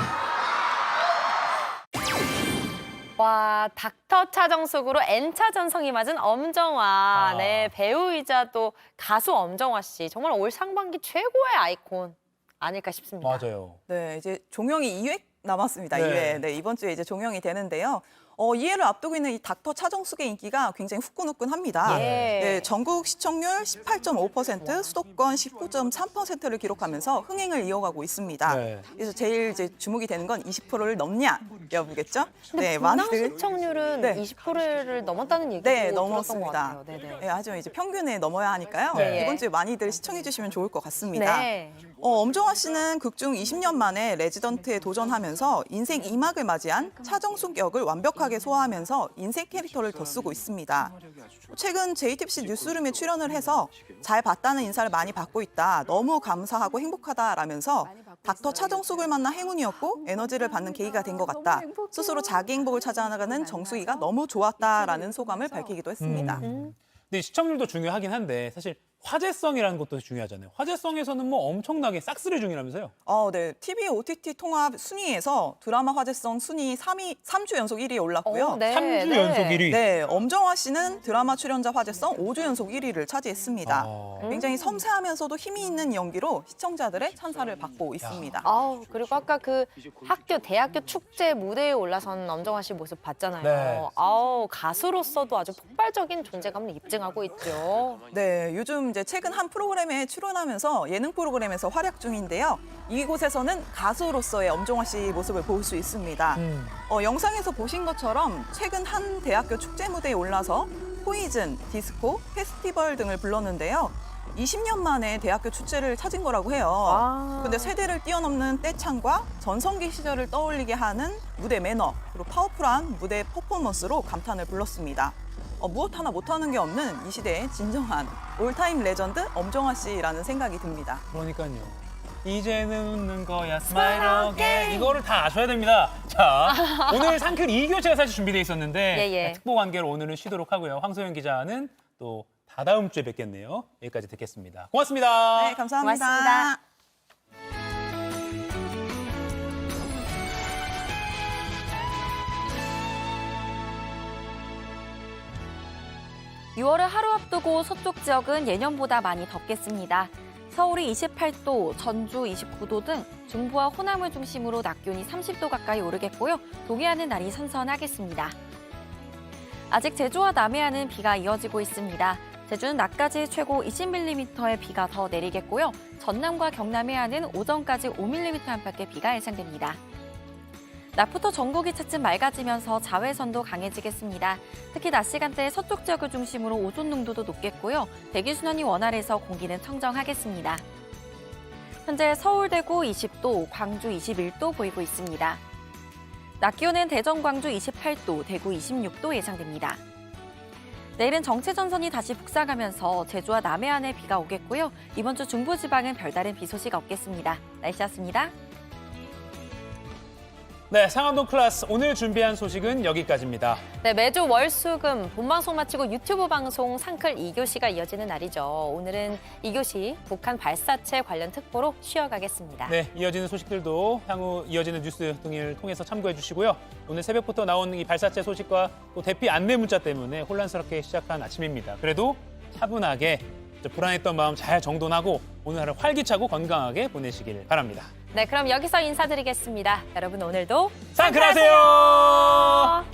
와, 닥터 차정숙으로 N차 전성이 맞은 엄정화. 네, 배우이자 또 가수 엄정화 씨. 정말 올 상반기 최고의 아이콘 아닐까 싶습니다. 맞아요. 네, 이제 종영이 2회 남았습니다. 네. 2회. 네, 이번 주에 이제 종영이 되는데요. 2회를 앞두고 있는 이 닥터 차정숙의 인기가 굉장히 후끈후끈합니다. 예. 네, 전국 시청률 18.5%, 수도권 19.3%를 기록하면서 흥행을 이어가고 있습니다. 네. 그래서 제일 이제 주목이 되는 건 20%를 넘냐 여부겠죠? 근데 분당 시청률은 네. 20%를 넘었다는 얘기도 네, 들었던 것 넘었습니다. 같아요. 네네. 네, 하지만 이제 평균에 넘어야 하니까요. 네. 이번 주에 많이들 시청해 주시면 좋을 것 같습니다. 네. 엄정화 씨는 극중 20년 만에 레지던트에 도전하면서 인생 2막을 맞이한 차정숙 역을 완벽하게 소화하면서 인생 캐릭터를 덧쓰고 있습니다. 최근 JTBC 뉴스룸에 출연을 해서 잘 봤다는 인사를 많이 받고 있다. 너무 감사하고 행복하다라면서 닥터 차정숙을 만나 행운이었고 에너지를 받는 계기가 된 것 같다. 스스로 자기 행복을 찾아나가는 정숙이가 너무 좋았다라는 소감을 밝히기도 했습니다. 근데 시청률도 중요하긴 한데 사실 화제성이라는 것도 중요하잖아요. 화제성에서는 뭐 엄청나게 싹쓸이 중이라면서요? 네. TV, OTT 통합 순위에서 드라마 화제성 순위 3주 연속 1위에 올랐고요. 네. 3주 연속 1위? 네, 엄정화 씨는 드라마 출연자 화제성 5주 연속 1위를 차지했습니다. 굉장히 섬세하면서도 힘이 있는 연기로 시청자들의 찬사를 받고 있습니다. 그리고 아까 그 대학교 축제 무대에 올라선 엄정화 씨 모습 봤잖아요. 네. 가수로서도 아주 폭발적인 존재감을 입증하고 있죠. 네, 요즘 이제 최근 한 프로그램에 출연하면서 예능 프로그램에서 활약 중인데요. 이곳에서는 가수로서의 엄정화 씨 모습을 볼 수 있습니다. 영상에서 보신 것처럼 최근 한 대학교 축제 무대에 올라서 포이즌, 디스코, 페스티벌 등을 불렀는데요. 20년 만에 대학교 축제를 찾은 거라고 해요. 근데 세대를 뛰어넘는 떼창과 전성기 시절을 떠올리게 하는 무대 매너, 그리고 파워풀한 무대 퍼포먼스로 감탄을 불렀습니다. 무엇 하나 못하는 게 없는 이 시대의 진정한 올타임 레전드 엄정화 씨라는 생각이 듭니다. 그러니까요. 이제는 웃는 거야 스마일하게 이거를 다 아셔야 됩니다. 자, 오늘 상큼 2교체가 사실 준비되어 있었는데 예. 특보 관계로 오늘은 쉬도록 하고요. 황소연 기자는 또 다다음 주에 뵙겠네요. 여기까지 듣겠습니다. 고맙습니다. 네, 감사합니다. 고맙습니다. 6월을 하루 앞두고 서쪽 지역은 예년보다 많이 덥겠습니다. 서울이 28도, 전주 29도 등 중부와 호남을 중심으로 낮 기온이 30도 가까이 오르겠고요. 동해안은 날이 선선하겠습니다. 아직 제주와 남해안은 비가 이어지고 있습니다. 제주는 낮까지 최고 20mm의 비가 더 내리겠고요. 전남과 경남 해안은 오전까지 5mm 안팎의 비가 예상됩니다. 낮부터 전국이 차츰 맑아지면서 자외선도 강해지겠습니다. 특히 낮 시간대 서쪽 지역을 중심으로 오존 농도도 높겠고요. 대기순환이 원활해서 공기는 청정하겠습니다. 현재 서울, 대구 20도, 광주 21도 보이고 있습니다. 낮 기온은 대전, 광주 28도, 대구 26도 예상됩니다. 내일은 정체 전선이 다시 북상하면서 제주와 남해안에 비가 오겠고요. 이번 주 중부지방은 별다른 비 소식 없겠습니다. 날씨였습니다. 네, 상암동 클래스 오늘 준비한 소식은 여기까지입니다. 네, 매주 월수금 본방송 마치고 유튜브 방송 상클 2교시가 이어지는 날이죠. 오늘은 2교시 북한 발사체 관련 특보로 쉬어가겠습니다. 네, 이어지는 소식들도 향후 이어지는 뉴스 등을 통해서 참고해 주시고요. 오늘 새벽부터 나온 이 발사체 소식과 또 대피 안내 문자 때문에 혼란스럽게 시작한 아침입니다. 그래도 차분하게 불안했던 마음 잘 정돈하고 오늘 하루 활기차고 건강하게 보내시길 바랍니다. 네, 그럼 여기서 인사드리겠습니다. 여러분 오늘도 상클하세요.